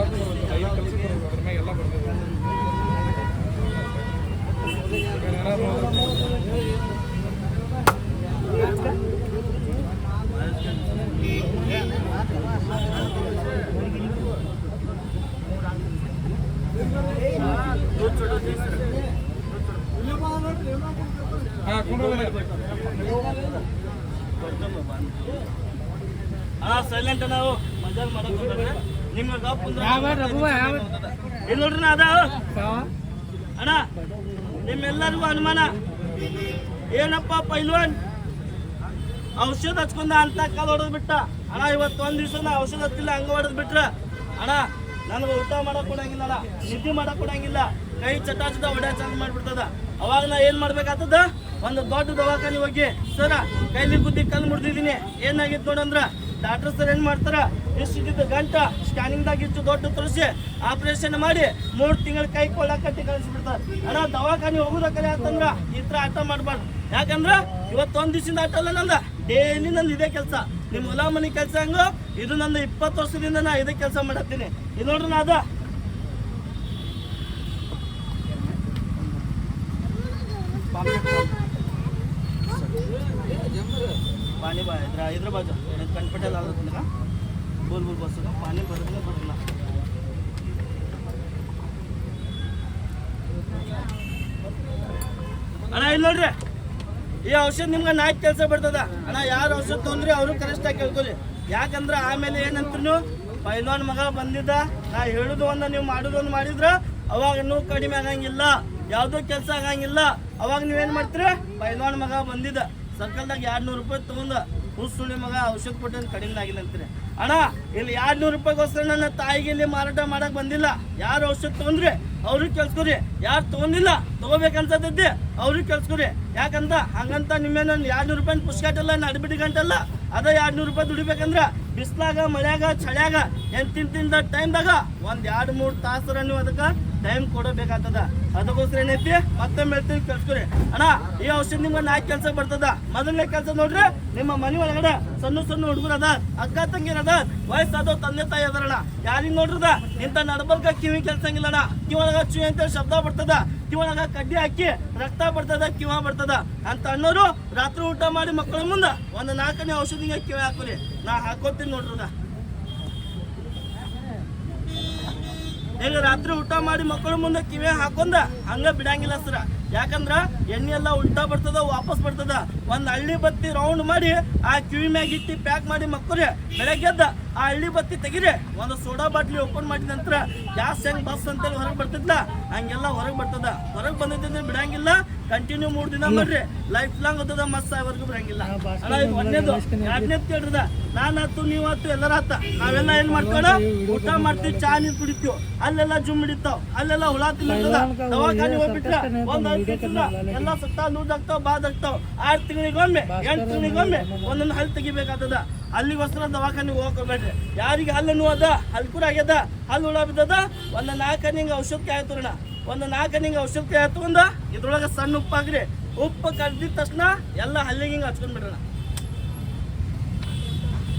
ಐದು ಕೆಲಸ ಕೊಡು ಅದ್ರ ಮೇಲೆ ಎಲ್ಲ ಬರ್ತದೆ ಸೈಲೆಂಟ್ ನಾವು ಮಜಾ ಮಾಡಕ್ಕೆ ನಿಮ್ಗೆ ಇಲ್ಲಿ ನೋಡ್ರಿ ನಾ ಅದ ಅಣ್ಣ ನಿಮ್ಮೆಲ್ಲರಿಗೂ ಅನುಮಾನ ಏನಪ್ಪ ಪೈಲ್ವಾನ್ ಔಷಧ ಹಚ್ಕೊಂಡ ಅಂತ ಕಾಲು ಹೊಡೆದ್ ಬಿಟ್ಟ. ಅಣ್ಣ ಇವತ್ತು ಒಂದ್ ದಿವ್ಸ ನಾ ಔಷಧ ಹಚ್ಚಿಲ್ಲ ಹಂಗ ಹೊಡೆದ್ ಬಿಟ್ರ ಅಣ್ಣ ನನಗೆ ಊಟ ಮಾಡಕ್ ಕೊಡಂಗಿಲ್ಲ, ಅಣ್ಣ ನಿದ್ದೆ ಮಾಡಕ್ ಕೊಡಂಗಿಲ್ಲ, ಕೈ ಚಟ ಹೊಡೆ ಚಾಲು ಮಾಡ್ಬಿಡ್ತದ. ಅವಾಗ ನಾ ಏನ್ ಮಾಡ್ಬೇಕಾಗ್ತದ ಒಂದು ದೊಡ್ಡ ದವಾಖಾನೆ ಹೋಗಿ ಸರ ಕೈಲಿ ಬುದ್ಧಿ ಕಲ್ಲು ಮುಡ್ದಿದ್ದೀನಿ ಏನಾಗಿತ್ತು ನೋಡಂದ್ರ ಡಾಕ್ಟರ್ ಸರ್ ಏನ್ ಮಾಡ್ತಾರ ಇಷ್ಟಿದ್ದ ಗಂಟ ಸ್ಕ್ಯಾನಿಂಗ್ದಾಗ ಇಷ್ಟು ದೊಡ್ಡ ತೋರಿಸಿ ಆಪರೇಷನ್ ಮಾಡಿ 3 ತಿಂಗಳ ಕೈ ಕೊಳ್ಳ ಕಟ್ಟಿ ಕಳಿಸ್ಬಿಡ್ತಾರ. ಅಣ್ಣ ದವಾಖಾನೆ ಹೋಗುದ ಕಲೆ ಅಂತಂದ್ರ ಈ ತರ ಆಟ ಮಾಡ್ಬಾರ್ದು. ಯಾಕಂದ್ರ ಇವತ್ತೊಂದ್ ದಿವಸದಿಂದ ಆಟ ಅಲ್ಲ ನಂದ, ಡೈಲಿ ನಂದು ಇದೇ ಕೆಲಸ. ನಿಮ್ ಹೊಲ ಮನಿ ಕೆಲಸ ಹಂಗು ಇದು ನಂದು 20 ವರ್ಷದಿಂದ ನಾ ಇದೇ ಕೆಲಸ ಮಾಡತ್ತೀನಿ. ಇದು ನೋಡ್ರಿ ನಾ ಅದ पानी इधर बाजू कनपटे लाल का बोल बस पानी बरना ಅಣ್ಣ ಇಲ್ಲಿ ನೋಡ್ರಿ ಈ ಔಷಧ ನಿಮ್ಗೆ ನಾಲ್ಕು ಕೆಲಸ ಬರ್ತದ. ಅಣ್ಣ ಯಾರು ಔಷಧ ತೊಂದ್ರಿ ಅವರು ಕರೆಕ್ಟಾಗಿ ಕೇಳ್ಕೊಲಿ. ಯಾಕಂದ್ರೆ ಆಮೇಲೆ ಏನಂತ್ರು ಪೈಲ್ವಾನ್ ಮಗ ಬಂದಿದ್ದ ನಾ ಹೇಳುದು ಒಂದು ನೀವು ಮಾಡುದು ಒಂದು ಮಾಡಿದ್ರ ಅವಾಗ ನೋವು ಕಡಿಮೆ ಆಗಂಗಿಲ್ಲ, ಯಾವುದೋ ಕೆಲಸ ಆಗಂಗಿಲ್ಲ. ಅವಾಗ ನೀವೇನು ಮಾಡ್ತೀರಿ ಪೈಲ್ವಾನ್ ಮಗ ಬಂದಿದ್ದ ಸರ್ಕಲ್ದಾಗ 200 ರೂಪಾಯಿ ತಗೊಂಡ ಹುಸುಳಿ ಮಗ ಔಷಧ ಕೊಟ್ಟು ಕಡಿಮೆ ಆಗಿಲ್ಲ ಅಂತೀರಿ. ಅಣ್ಣ ಇಲ್ಲಿ 200 ರೂಪಾಯಿಗೋಸ್ಕರ ನನ್ನ ತಾಯಿಗೆ ಇಲ್ಲಿ ಮಾರಾಟ ಮಾಡಕ್ ಬಂದಿಲ್ಲ. ಯಾರು ಔಷಧ ತೊಗೊಂಡ್ರಿ ಅವ್ರಿಗೆ ಕೆಲ್ಸ್ಕೊರಿ, ಯಾರು ತೊಗೊಂಡಿಲ್ಲ ತಗೋಬೇಕನ್ಸತೈತಿ ಅವ್ರಿಗೆ ಕೆಲ್ಸ್ಕೊರಿ. ಯಾಕಂತ ಹಂಗಂತ ನಿಮ್ಮೇನ 200 ರೂಪಾಯಿ ಪುಷ್ಕಾಟಲ್ಲ ನಡ್ಬಿಡಿ ಗಂಟಲ್ಲ ಅದ 200 ರೂಪಾಯಿ ದುಡಿಬೇಕಂದ್ರ ಬಿಸ್ಲಾಗ ಮಳ್ಯಾಗ ಚಳ್ಯಾಗ ತಿಂದ ಟೈಮ್ದಾಗ 1-2-3 ತಾಸರ ನೀವು ಅದಕ್ಕೆ ಟೈಮ್ ಕೊಡಬೇಕಾಗ್ತದ. ಅದಕ್ಕೋಸ್ಕರ ಏನೈತಿ ಮತ್ತೊಮ್ಮೆ ಹೇಳ್ತೀವಿ ಕಳ್ಸ್ಕೊರಿ ಅಣ್ಣ. ಈ ಔಷಧಿ ನಿಮ್ಗೆ 4 ಕೆಲಸ ಬರ್ತದ. ಮೊದಲನೇ ಕೆಲಸ ನೋಡ್ರಿ, ನಿಮ್ಮ ಮನೆ ಒಳಗಡೆ ಸಣ್ಣ ಸಣ್ಣ ಹುಡುಗರು ಅದ, ಅಕ್ಕ ತಂಗಿರ ಅದ, ವಯಸ್ಸಾದ ತಂದೆ ತಾಯಿ ಅದಾರಣ. ಯಾರಿಗ್ ನೋಡ್ರದ ಇಂಥ ನಡಬರ್ಕ ಕಿವಿ ಕೆಲ್ಸಂಗಿಲ್ಲಣ್ಣ. ಕಿವೊಳಗ ಚೂ ಅಂತ ಶಬ್ದ ಬರ್ತದ, ಕಿವೊಳಗ ಕಡ್ಡಿ ಹಾಕಿ ರಕ್ತ ಬರ್ತದ, ಕಿವ ಬರ್ತದ ಅಂತ ಅನ್ನೋರು ರಾತ್ರಿ ಊಟ ಮಾಡಿ ಮಕ್ಕಳ ಮುಂದೆ ಒಂದು 4ನೇ ಔಷಧಿಗೆ ಕಿವಿ ಹಾಕೋರಿ. ನಾ ಹಾಕೋತೀನಿ ನೋಡ್ರದ. ಈಗ ರಾತ್ರಿ ಊಟ ಮಾಡಿ ಮಕ್ಕಳ ಮುಂದೆ ಕಿವಿ ಹಾಕೊಂಡ ಹಂಗ ಬಿಡಂಗಿಲ್ಲ ಸರ. ಯಾಕಂದ್ರ ಎಣ್ಣೆ ಎಲ್ಲ ಉಲ್ಟಾ ಬರ್ತದ, ವಾಪಸ್ ಬರ್ತದ. ಒಂದ್ ಹಳ್ಳಿ ಬತ್ತಿ ರೌಂಡ್ ಮಾಡಿ ಆ ಕಿವಿ ಮ್ಯಾಗ ಇಟ್ಟು ಪ್ಯಾಕ್ ಮಾಡಿ ಮಕ್ಕಳ್ರಿ. ಬೆಳಗ್ಗೆ ಎದ್ದ ಆ ಹಳ್ಳಿ ಬತ್ತಿ ತೆಗಿರಿ, ಒಂದು ಸೋಡಾ ಬಾಟ್ಲಿ ಓಪನ್ ಮಾಡಿದ ನಂತರ ಗ್ಯಾಸ್ ಹೆಂಗ್ ಬಸ್ ಅಂತೇಳಿ ಹೊರಗೆ ಬರ್ತಿದ್ಲ ಹಂಗೆಲ್ಲ ಹೊರಗೆ ಬರ್ತದ. ಹೊರಗೆ ಬಂದಿದ್ದಂದ್ರೆ ಬಿಡಂಗಿಲ್ಲ. ಕಂಟಿನ್ಯೂ 3 ದಿನ ಮಾಡ್ರಿ, ಲೈಫ್ ಲಾಂಗ್ ಹೋಗ್ತದ, ಮಸ್ತ್ ಸಾಯವರೆಗೂ ಬರಂಗಿಲ್ಲ ಅಣ್ಣ. ಇದು ಒಂದೇದು. 2ನೇದು ಕೇಳ್ರದ, ನಾನಾತು ನೀವಾತು ಎಲ್ಲರಾತ. ನಾವೆಲ್ಲ ಏನ್ ಮಾಡ್ತೇವಣ, ಊಟ ಮಾಡ್ತೀವಿ, ಚಾ ನೀರು ಕುಡಿತೀವಿ, ಅಲ್ಲೆಲ್ಲ ಜುಮ್ ಹಿಡಿತಾವ್, ಅಲ್ಲೆಲ್ಲ ಹುಳ ತಿನ್ನದ. ದವಾಖಾನೆ ಹೋಗ್ಬಿಟ್ರ ಒಂದ್ 5 ದಿವಸ ಎಲ್ಲ ಸುತ್ತ ಲೂಸ್ ಆಗ್ತಾವ, ಬಾದ್ ಆಗ್ತಾವ. 6 ತಿಂಗಳಿಗೊಮ್ಮೆ 8 ತಿಂಗಳಿಗೊಮ್ಮೆ ಒಂದೊಂದು ಹಲ್ಲು ತೆಗಿಬೇಕಾಗ್ತದ. ಅಲ್ಲಿಗೋಸ್ಕರ ದವಾಖಾನೆಗೆ ಹೋಗ್ಬೇಡ್ರಿ. ಯಾರಿಗೆ ಹಲ್ಲು ನೋವದ, ಹಲ್ಕೂರ ಆಗ್ಯದ, ಹಲ್ಲು ಹುಳ ಬಿದ್ದದ, ಒಂದು 4 ಹಿಂಗೆ ಔಷಧಕ್ಕೆ ಆಯ್ತುರಣ. ಒಂದು 4 ಹಿಂಗೆ ಔಷಧಕ್ಕೆ ಆಯ್ತುಕೊಂಡ ಇದ್ರೊಳಗೆ ಸಣ್ಣ ಉಪ್ಪು ಹಾಕ್ರಿ. ಉಪ್ಪು ಕಡ್ದಿದ ತಕ್ಷಣ ಎಲ್ಲ ಹಲ್ಲಿಗೆ ಹಿಂಗೆ ಹಚ್ಕೊಂಡ್ ಬಿಡ್ರಣ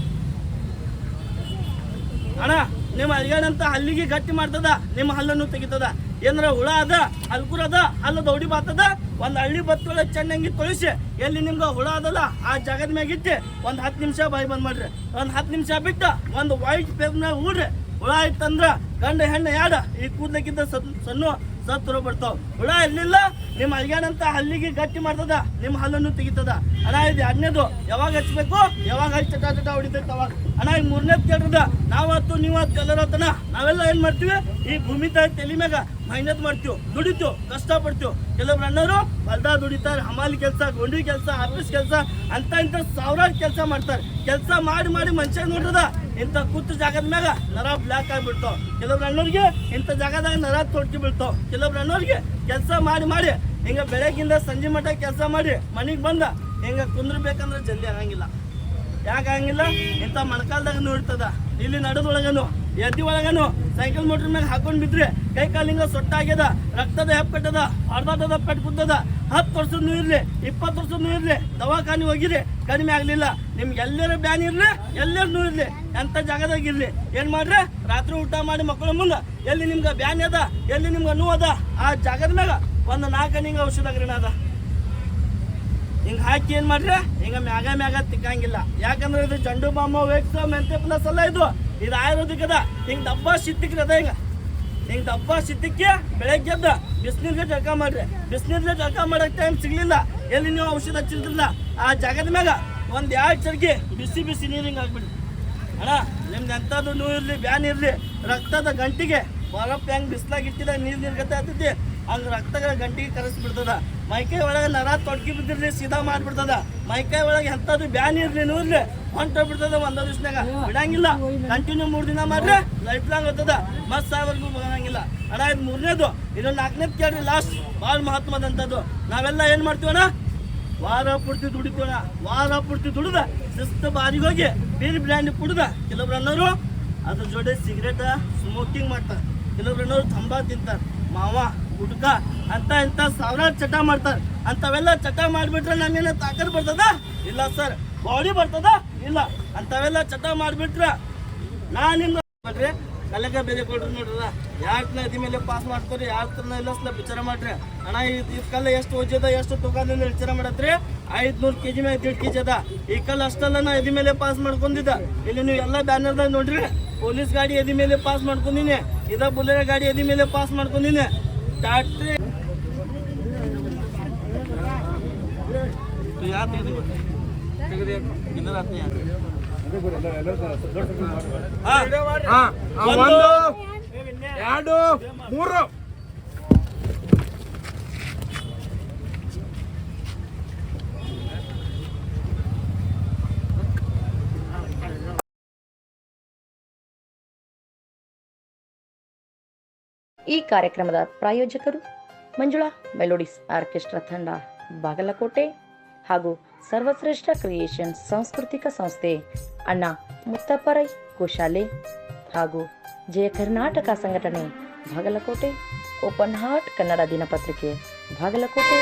ಅಣ್ಣ. ನಿಮ್ಮ ಅಲ್ಗಾಡಂತ ಹಲ್ಲಿಗೆ ಗಟ್ಟಿ ಮಾಡ್ತದ, ನಿಮ್ಮ ಹಲ್ಲನ್ನು ತೆಗಿತದ. ಏನಾರ ಹುಳ ಅದ, ಹಲ್ಕುರ ಅದ, ಹಲ್ಲು ದೌಡಿ ಬಾತದ, ಒಂದು ಹಳ್ಳಿ ಬತ್ತೊಳಗೆ ಚೆನ್ನಾಗಿ ತೊಳಿಸಿ ಎಲ್ಲಿ ನಿಮ್ಗೆ ಹುಳ ಅದಲ್ಲ ಆ ಜಾಗದ ಮ್ಯಾಗ ಇಟ್ಟು ಒಂದು 10 ನಿಮಿಷ ಬಾಯಿ ಬಂದ್ ಮಾಡ್ರಿ. ಒಂದು 10 ನಿಮಿಷ ಬಿಟ್ಟು ಒಂದು ವೈಟ್ ಪೇಪರ್ನಾಗ ಊಡ್ರಿ. ಹುಳ ಇತ್ತಂದ್ರ ಗಂಡ ಹೆಣ್ಣು ಯಾಡ ಈ ಕೂದ್ಲಕ್ಕಿಂತ ಸಣ್ಣ ಸತ್ತುರು ಬರ್ತಾವ. ಹುಳ ಇರ್ಲಿಲ್ಲ, ನಿಮ್ಮ ಅಲ್ಗಾಡಂತ ಹಲ್ಲಿಗೆ ಗಟ್ಟಿ ಮಾಡ್ತದ, ನಿಮ್ಮ ಹಲ್ಲನ್ನು ತೆಗಿತದ ಅಣ್ಣ. ಇದು 2ನೇದು. ಯಾವಾಗ ಹಚ್ಬೇಕು, ಯಾವಾಗ ಹಚ್ಚಿ ಚಟ ಚಟ ಹೊಡಿತೈತೆ ಅವಾಗ ಅಣ್ಣ. ಈಗ 3ನೇದು ಕೇಳ್ರದ, ನಾವತ್ತು ನೀವತ್ತು ಎಲ್ಲರತ್ತನ ನಾವೆಲ್ಲ ಏನ್ ಮಾಡ್ತೀವಿ, ಈ ಭೂಮಿ ತಾಯಿ ತಲೆ ಮ್ಯಾಗ ಮೆಹನತ್ ಮಾಡ್ತೀವಿ, ದುಡಿತೀವಿ, ಕಷ್ಟಪಡ್ತೀವಿ. ಕೆಲವ್ರು ಅಣ್ಣರು ಹೊಲ್ದಾಗ ದುಡಿತಾರೆ, ಹಮಾಲಿ ಕೆಲಸ, ಗೊಂಡಿ ಕೆಲಸ, ಆಫೀಸ್ ಕೆಲಸ ಅಂತ ಇಂಥ ಸಾವಿರಾರು ಕೆಲಸ ಮಾಡ್ತಾರೆ. ಕೆಲಸ ಮಾಡಿ ಮಾಡಿ ಮನುಷ್ಯ ನೋಡ್ರದ ಇಂಥ ಕೂತು ಜಾಗದ ಮ್ಯಾಗ ನರ ಬ್ಲ್ಯಾಕ್ ಆಗಿಬಿಡ್ತಾವ. ಕೆಲವ್ರು ಅಣ್ಣವ್ರಿಗೆ ಇಂಥ ಜಾಗದಾಗ ನರ ತೊಡ್ಕಿ ಬೀಳ್ತಾವ. ಕೆಲವ್ರು ಅಣ್ಣವ್ರಿಗೆ ಕೆಲಸ ಮಾಡಿ ಮಾಡಿ ಹಿಂಗ ಬೆಳಗ್ಗಿಂದ ಸಂಜೆ ಮಟ್ಟ ಕೆಲಸ ಮಾಡಿ ಮನೆಗೆ ಬಂದ ಹಿಂಗ ಕುಂದ್ರಬೇಕಂದ್ರೆ ಜಲ್ದಿ ಆಗಂಗಿಲ್ಲ. ಯಾಕೆ ಆಗಂಗಿಲ್ಲ, ಇಂಥ ಮಣಕಾಲ್ದಾಗ ನೋಡ್ತದ. ಇಲ್ಲಿ ನಡದೊಳಗನು ಎದ್ದಿ ಒಳಗನು ಸೈಕಲ್ ಮೋಟರ್ ಮ್ಯಾಗ ಹಾಕೊಂಡ್ ಬಿದ್ರಿ ಕೈ ಕಾಲಿಂಗ ಸೊಟ್ಟ ಆಗ್ಯದ, ರಕ್ತದ ಹೆಪ್ ಕಟ್ಟದ, ಅರ್ಧದ ಪೆಟ್ಟು ಕುದ್ದದ. 10 ವರ್ಷದೂ ಇರ್ಲಿ, 20 ವರ್ಷದೂ ಇರ್ಲಿ, ದವಾಖಾನೆ ಹೋಗಿರಿ, ಕಡಿಮೆ ಆಗ್ಲಿಲ್ಲ. ನಿಮ್ಗೆ ಎಲ್ಲರೂ ಬ್ಯಾನ್ ಇರ್ಲಿ, ಎಲ್ಲರೂ ಇರ್ಲಿ, ಎಂತ ಜಾಗದಾಗ ಇರ್ಲಿ, ಏನ್ ಮಾಡ್ರಿ, ರಾತ್ರಿ ಊಟ ಮಾಡಿ ಮಕ್ಕಳ ಮುಂದೆ ಎಲ್ಲಿ ನಿಮ್ಗೆ ಬ್ಯಾನ್ ಅದ, ಎಲ್ಲಿ ನಿಮ್ಗೆ ನೋವು ಅದ, ಆ ಜಾಗದ ಮ್ಯಾಗ ಒಂದು 4 ಹಿಂಗ ಔಷಧ ಅದ ಹಿಂಗ ಹಾಕಿ ಏನ್ ಮಾಡ್ರಿ, ಹಿಂಗ ಮ್ಯಾಗ ತಿಕ್ಕಂಗಿಲ್ಲ. ಯಾಕಂದ್ರೆ ಇದು ಜಂಡು ಬಾಂಬ, ವೇಕ್ಸ, ಮೆಂತೆ ಪ್ಲಸ್ ಅಲ್ಲ. ಇದು ಆಯುರ್ವೇದಿಕ್ ಅದ. ಹಿಂಗ ದಬ್ಬ ಶಿತ್ತಿಕ್ರಿ ಅದ. ಹಿಂಗ ದಬ್ಬ ಶಿತ್ತಿಕ್ಕೆ ಬೆಳಗ್ಗೆ ಎದ್ದ ಬಿಸಿನೀರ್ಗೆ ಜಳಕ ಮಾಡ್ರಿ. ಬಿಸಿನೀರ್ಗೆ ಜಳಕ ಮಾಡಕ್ ಟೈಮ್ ಸಿಗ್ಲಿಲ್ಲ, ಎಲ್ಲಿ ನೀವು ಔಷಧ ಹಚ್ಚಿರ್ತಿಲ್ಲ ಆ ಜಾಗದ ಮ್ಯಾಗ ಒಂದ್ 2 ಚರ್ಗಿ ಬಿಸಿ ನೀರು ಹಿಂಗ ಹಾಕ್ಬಿಡ್ರಿ ಅಣ್ಣ. ನಿಮ್ಗೆ ಎಂಥದ್ದು ನೋವು ಇರ್ಲಿ, ಬ್ಯಾನ್ ಇರ್ಲಿ, ರಕ್ತದ ಗಂಟಿಗೆ ಬರಪ್ ಹೆಂಗ್ ಬಿಸ್ಲಾಗ ಇಟ್ಟಿದಾಗ ನೀರ್ ನಿರ್ಗತೆ ಆಗ್ತೈತಿ, ಹಂಗ ರಕ್ತಗಳ ಗಂಟಿಗೆ ಕರೆಸ್ಬಿಡ್ತದ. ಮೈಕೈ ಒಳಗೆ ನರ ತೊಡ್ಕಿ ಬಿದ್ದಿರ್ಲಿ, ಸೀದಾ ಮಾಡ್ಬಿಡ್ತದ. ಮೈಕೈ ಒಳಗೆ ಎಂಥದ್ದು ಬ್ಯಾನ್ ಇರ್ಲಿ, ನೋಡ್ರಿ ಹೊಂಟೋಗ್ಬಿಡ್ತದ. 1 ದಿವ್ಸನಾಗ ಬಿಡಂಗಿಲ್ಲ. ಕಂಟಿನ್ಯೂ 3 ದಿನ ಮಾಡ್ರಿ, ಲೈಫ್ ಲಾಂಗ್ ಹೋಗ್ತದ, ಮಸ್ತ್ ಸಾಯವರೆಗೂ ಬರಂಗಿಲ್ಲ ಅಣ್ಣ. ಇದು 3ನೇದು. ಇದು 4ನೇದು ಕೇಳ್ರಿ, ಲಾಸ್ಟ್ ಭಾಳ ಮಹತ್ವದಂಥದ್ದು. ನಾವೆಲ್ಲ ಏನ್ ಮಾಡ್ತೀವಣ್ಣ, ವಾರ ಪೂರ್ತಿ ದುಡಿತೀವಣ್ಣ. ವಾರ ಪೂರ್ತಿ ದುಡಿದ ಶಿಸ್ತು ಬಾರಿಗೆ ಹೋಗಿ ಬೀರ್ ಬ್ರ್ಯಾಂಡ್ ಕುಡ್ದ. ಕೆಲವ್ರು ಅನ್ನೋರು ಅದ್ರ ಜೋಡಿ ಸಿಗರೇಟ್ ಸ್ಮೋಕಿಂಗ್ ಮಾಡ್ತಾರೆ. ಕೆಲವ್ರು ಅನ್ನೋರು ತಂಬಾ ತಿಂತಾರೆ, ಮಾವ ಗುಡ್ಕ ಅಂತ ಇಂಥ ಸಾವಿರಾರು ಚಟ ಮಾಡ್ತಾರೆ. ಅಂಥವೆಲ್ಲ ಚಟ ಮಾಡಿಬಿಟ್ರೆ ನಮ್ಗೇನ ತಾಕತ್ ಬರ್ತದ? ಇಲ್ಲ ಸರ್. ಬಾಡಿ ಬರ್ತದ? ಇಲ್ಲ. ಅಂಥವೆಲ್ಲ ಚಟ ಮಾಡಿಬಿಟ್ರೆ ನಿಮ್ಗೆ ಮಾಡ್ರಿ ಕಲೆಗ ಬೆಲೆ ಕೊಡ್ರಿ ನೋಡ್ರಲ್ಲ. ಯಾಕೆ ನದಿ ಮೇಲೆ ಪಾಸ್ ಮಾಡ್ಕೊರಿ, ಯಾಕೆ ಇಲ್ಲ ವಿಚಾರ ಮಾಡ್ರಿ ಅಣ್ಣ. ಈ ಕಲ್ಲ ಎಷ್ಟು ಓಜದ, ಎಷ್ಟು ತೂಕದಿಂದ ವಿಚಾರ ಮಾಡತ್ರಿ. 500 kg ಮೇಲೆ 1.5 kg ಅದ. ಈ ಕಲ್ಲು ಅಷ್ಟೆಲ್ಲ ನಾ ಎದಿ ಮೇಲೆ ಪಾಸ್ ಮಾಡ್ಕೊಂಡಿದ್ದ. ಇಲ್ಲಿ ನೀವು ಎಲ್ಲ ಬ್ಯಾನರ್ದಾಗ ನೋಡ್ರಿ, ಪೊಲೀಸ್ ಗಾಡಿ ಎದಿ ಮೇಲೆ ಪಾಸ್ ಮಾಡ್ಕೊಂಡಿನಿ, ಇದ ಬುಲೆರೋ ಗಾಡಿ ಎದಿ ಮೇಲೆ ಪಾಸ್ ಮಾಡ್ಕೊಂಡಿನಿ. ಟ್ಯಾಕ್ಟ್ರಿ ಈ ಕಾರ್ಯಕ್ರಮದ ಪ್ರಾಯೋಜಕರು ಮಂಜುಳಾ ಮೆಲೋಡಿಸ್ ಆರ್ಕೆಸ್ಟ್ರಾ ತಂಡ ಬಾಗಲಕೋಟೆ ಹಾಗೂ ಸರ್ವಶ್ರೇಷ್ಠ ಕ್ರಿಯೇಷನ್ಸ್ ಸಾಂಸ್ಕೃತಿಕ ಸಂಸ್ಥೆ ಅಣ್ಣ ಮುತ್ತಪ್ಪರೈ ಗೋಶಾಲೆ ಹಾಗೂ ಜಯ ಕರ್ನಾಟಕ ಸಂಘಟನೆ ಬಾಗಲಕೋಟೆ. ಓಪನ್ ಹಾರ್ಟ್ ಕನ್ನಡ ದಿನಪತ್ರಿಕೆ ಬಾಗಲಕೋಟೆ.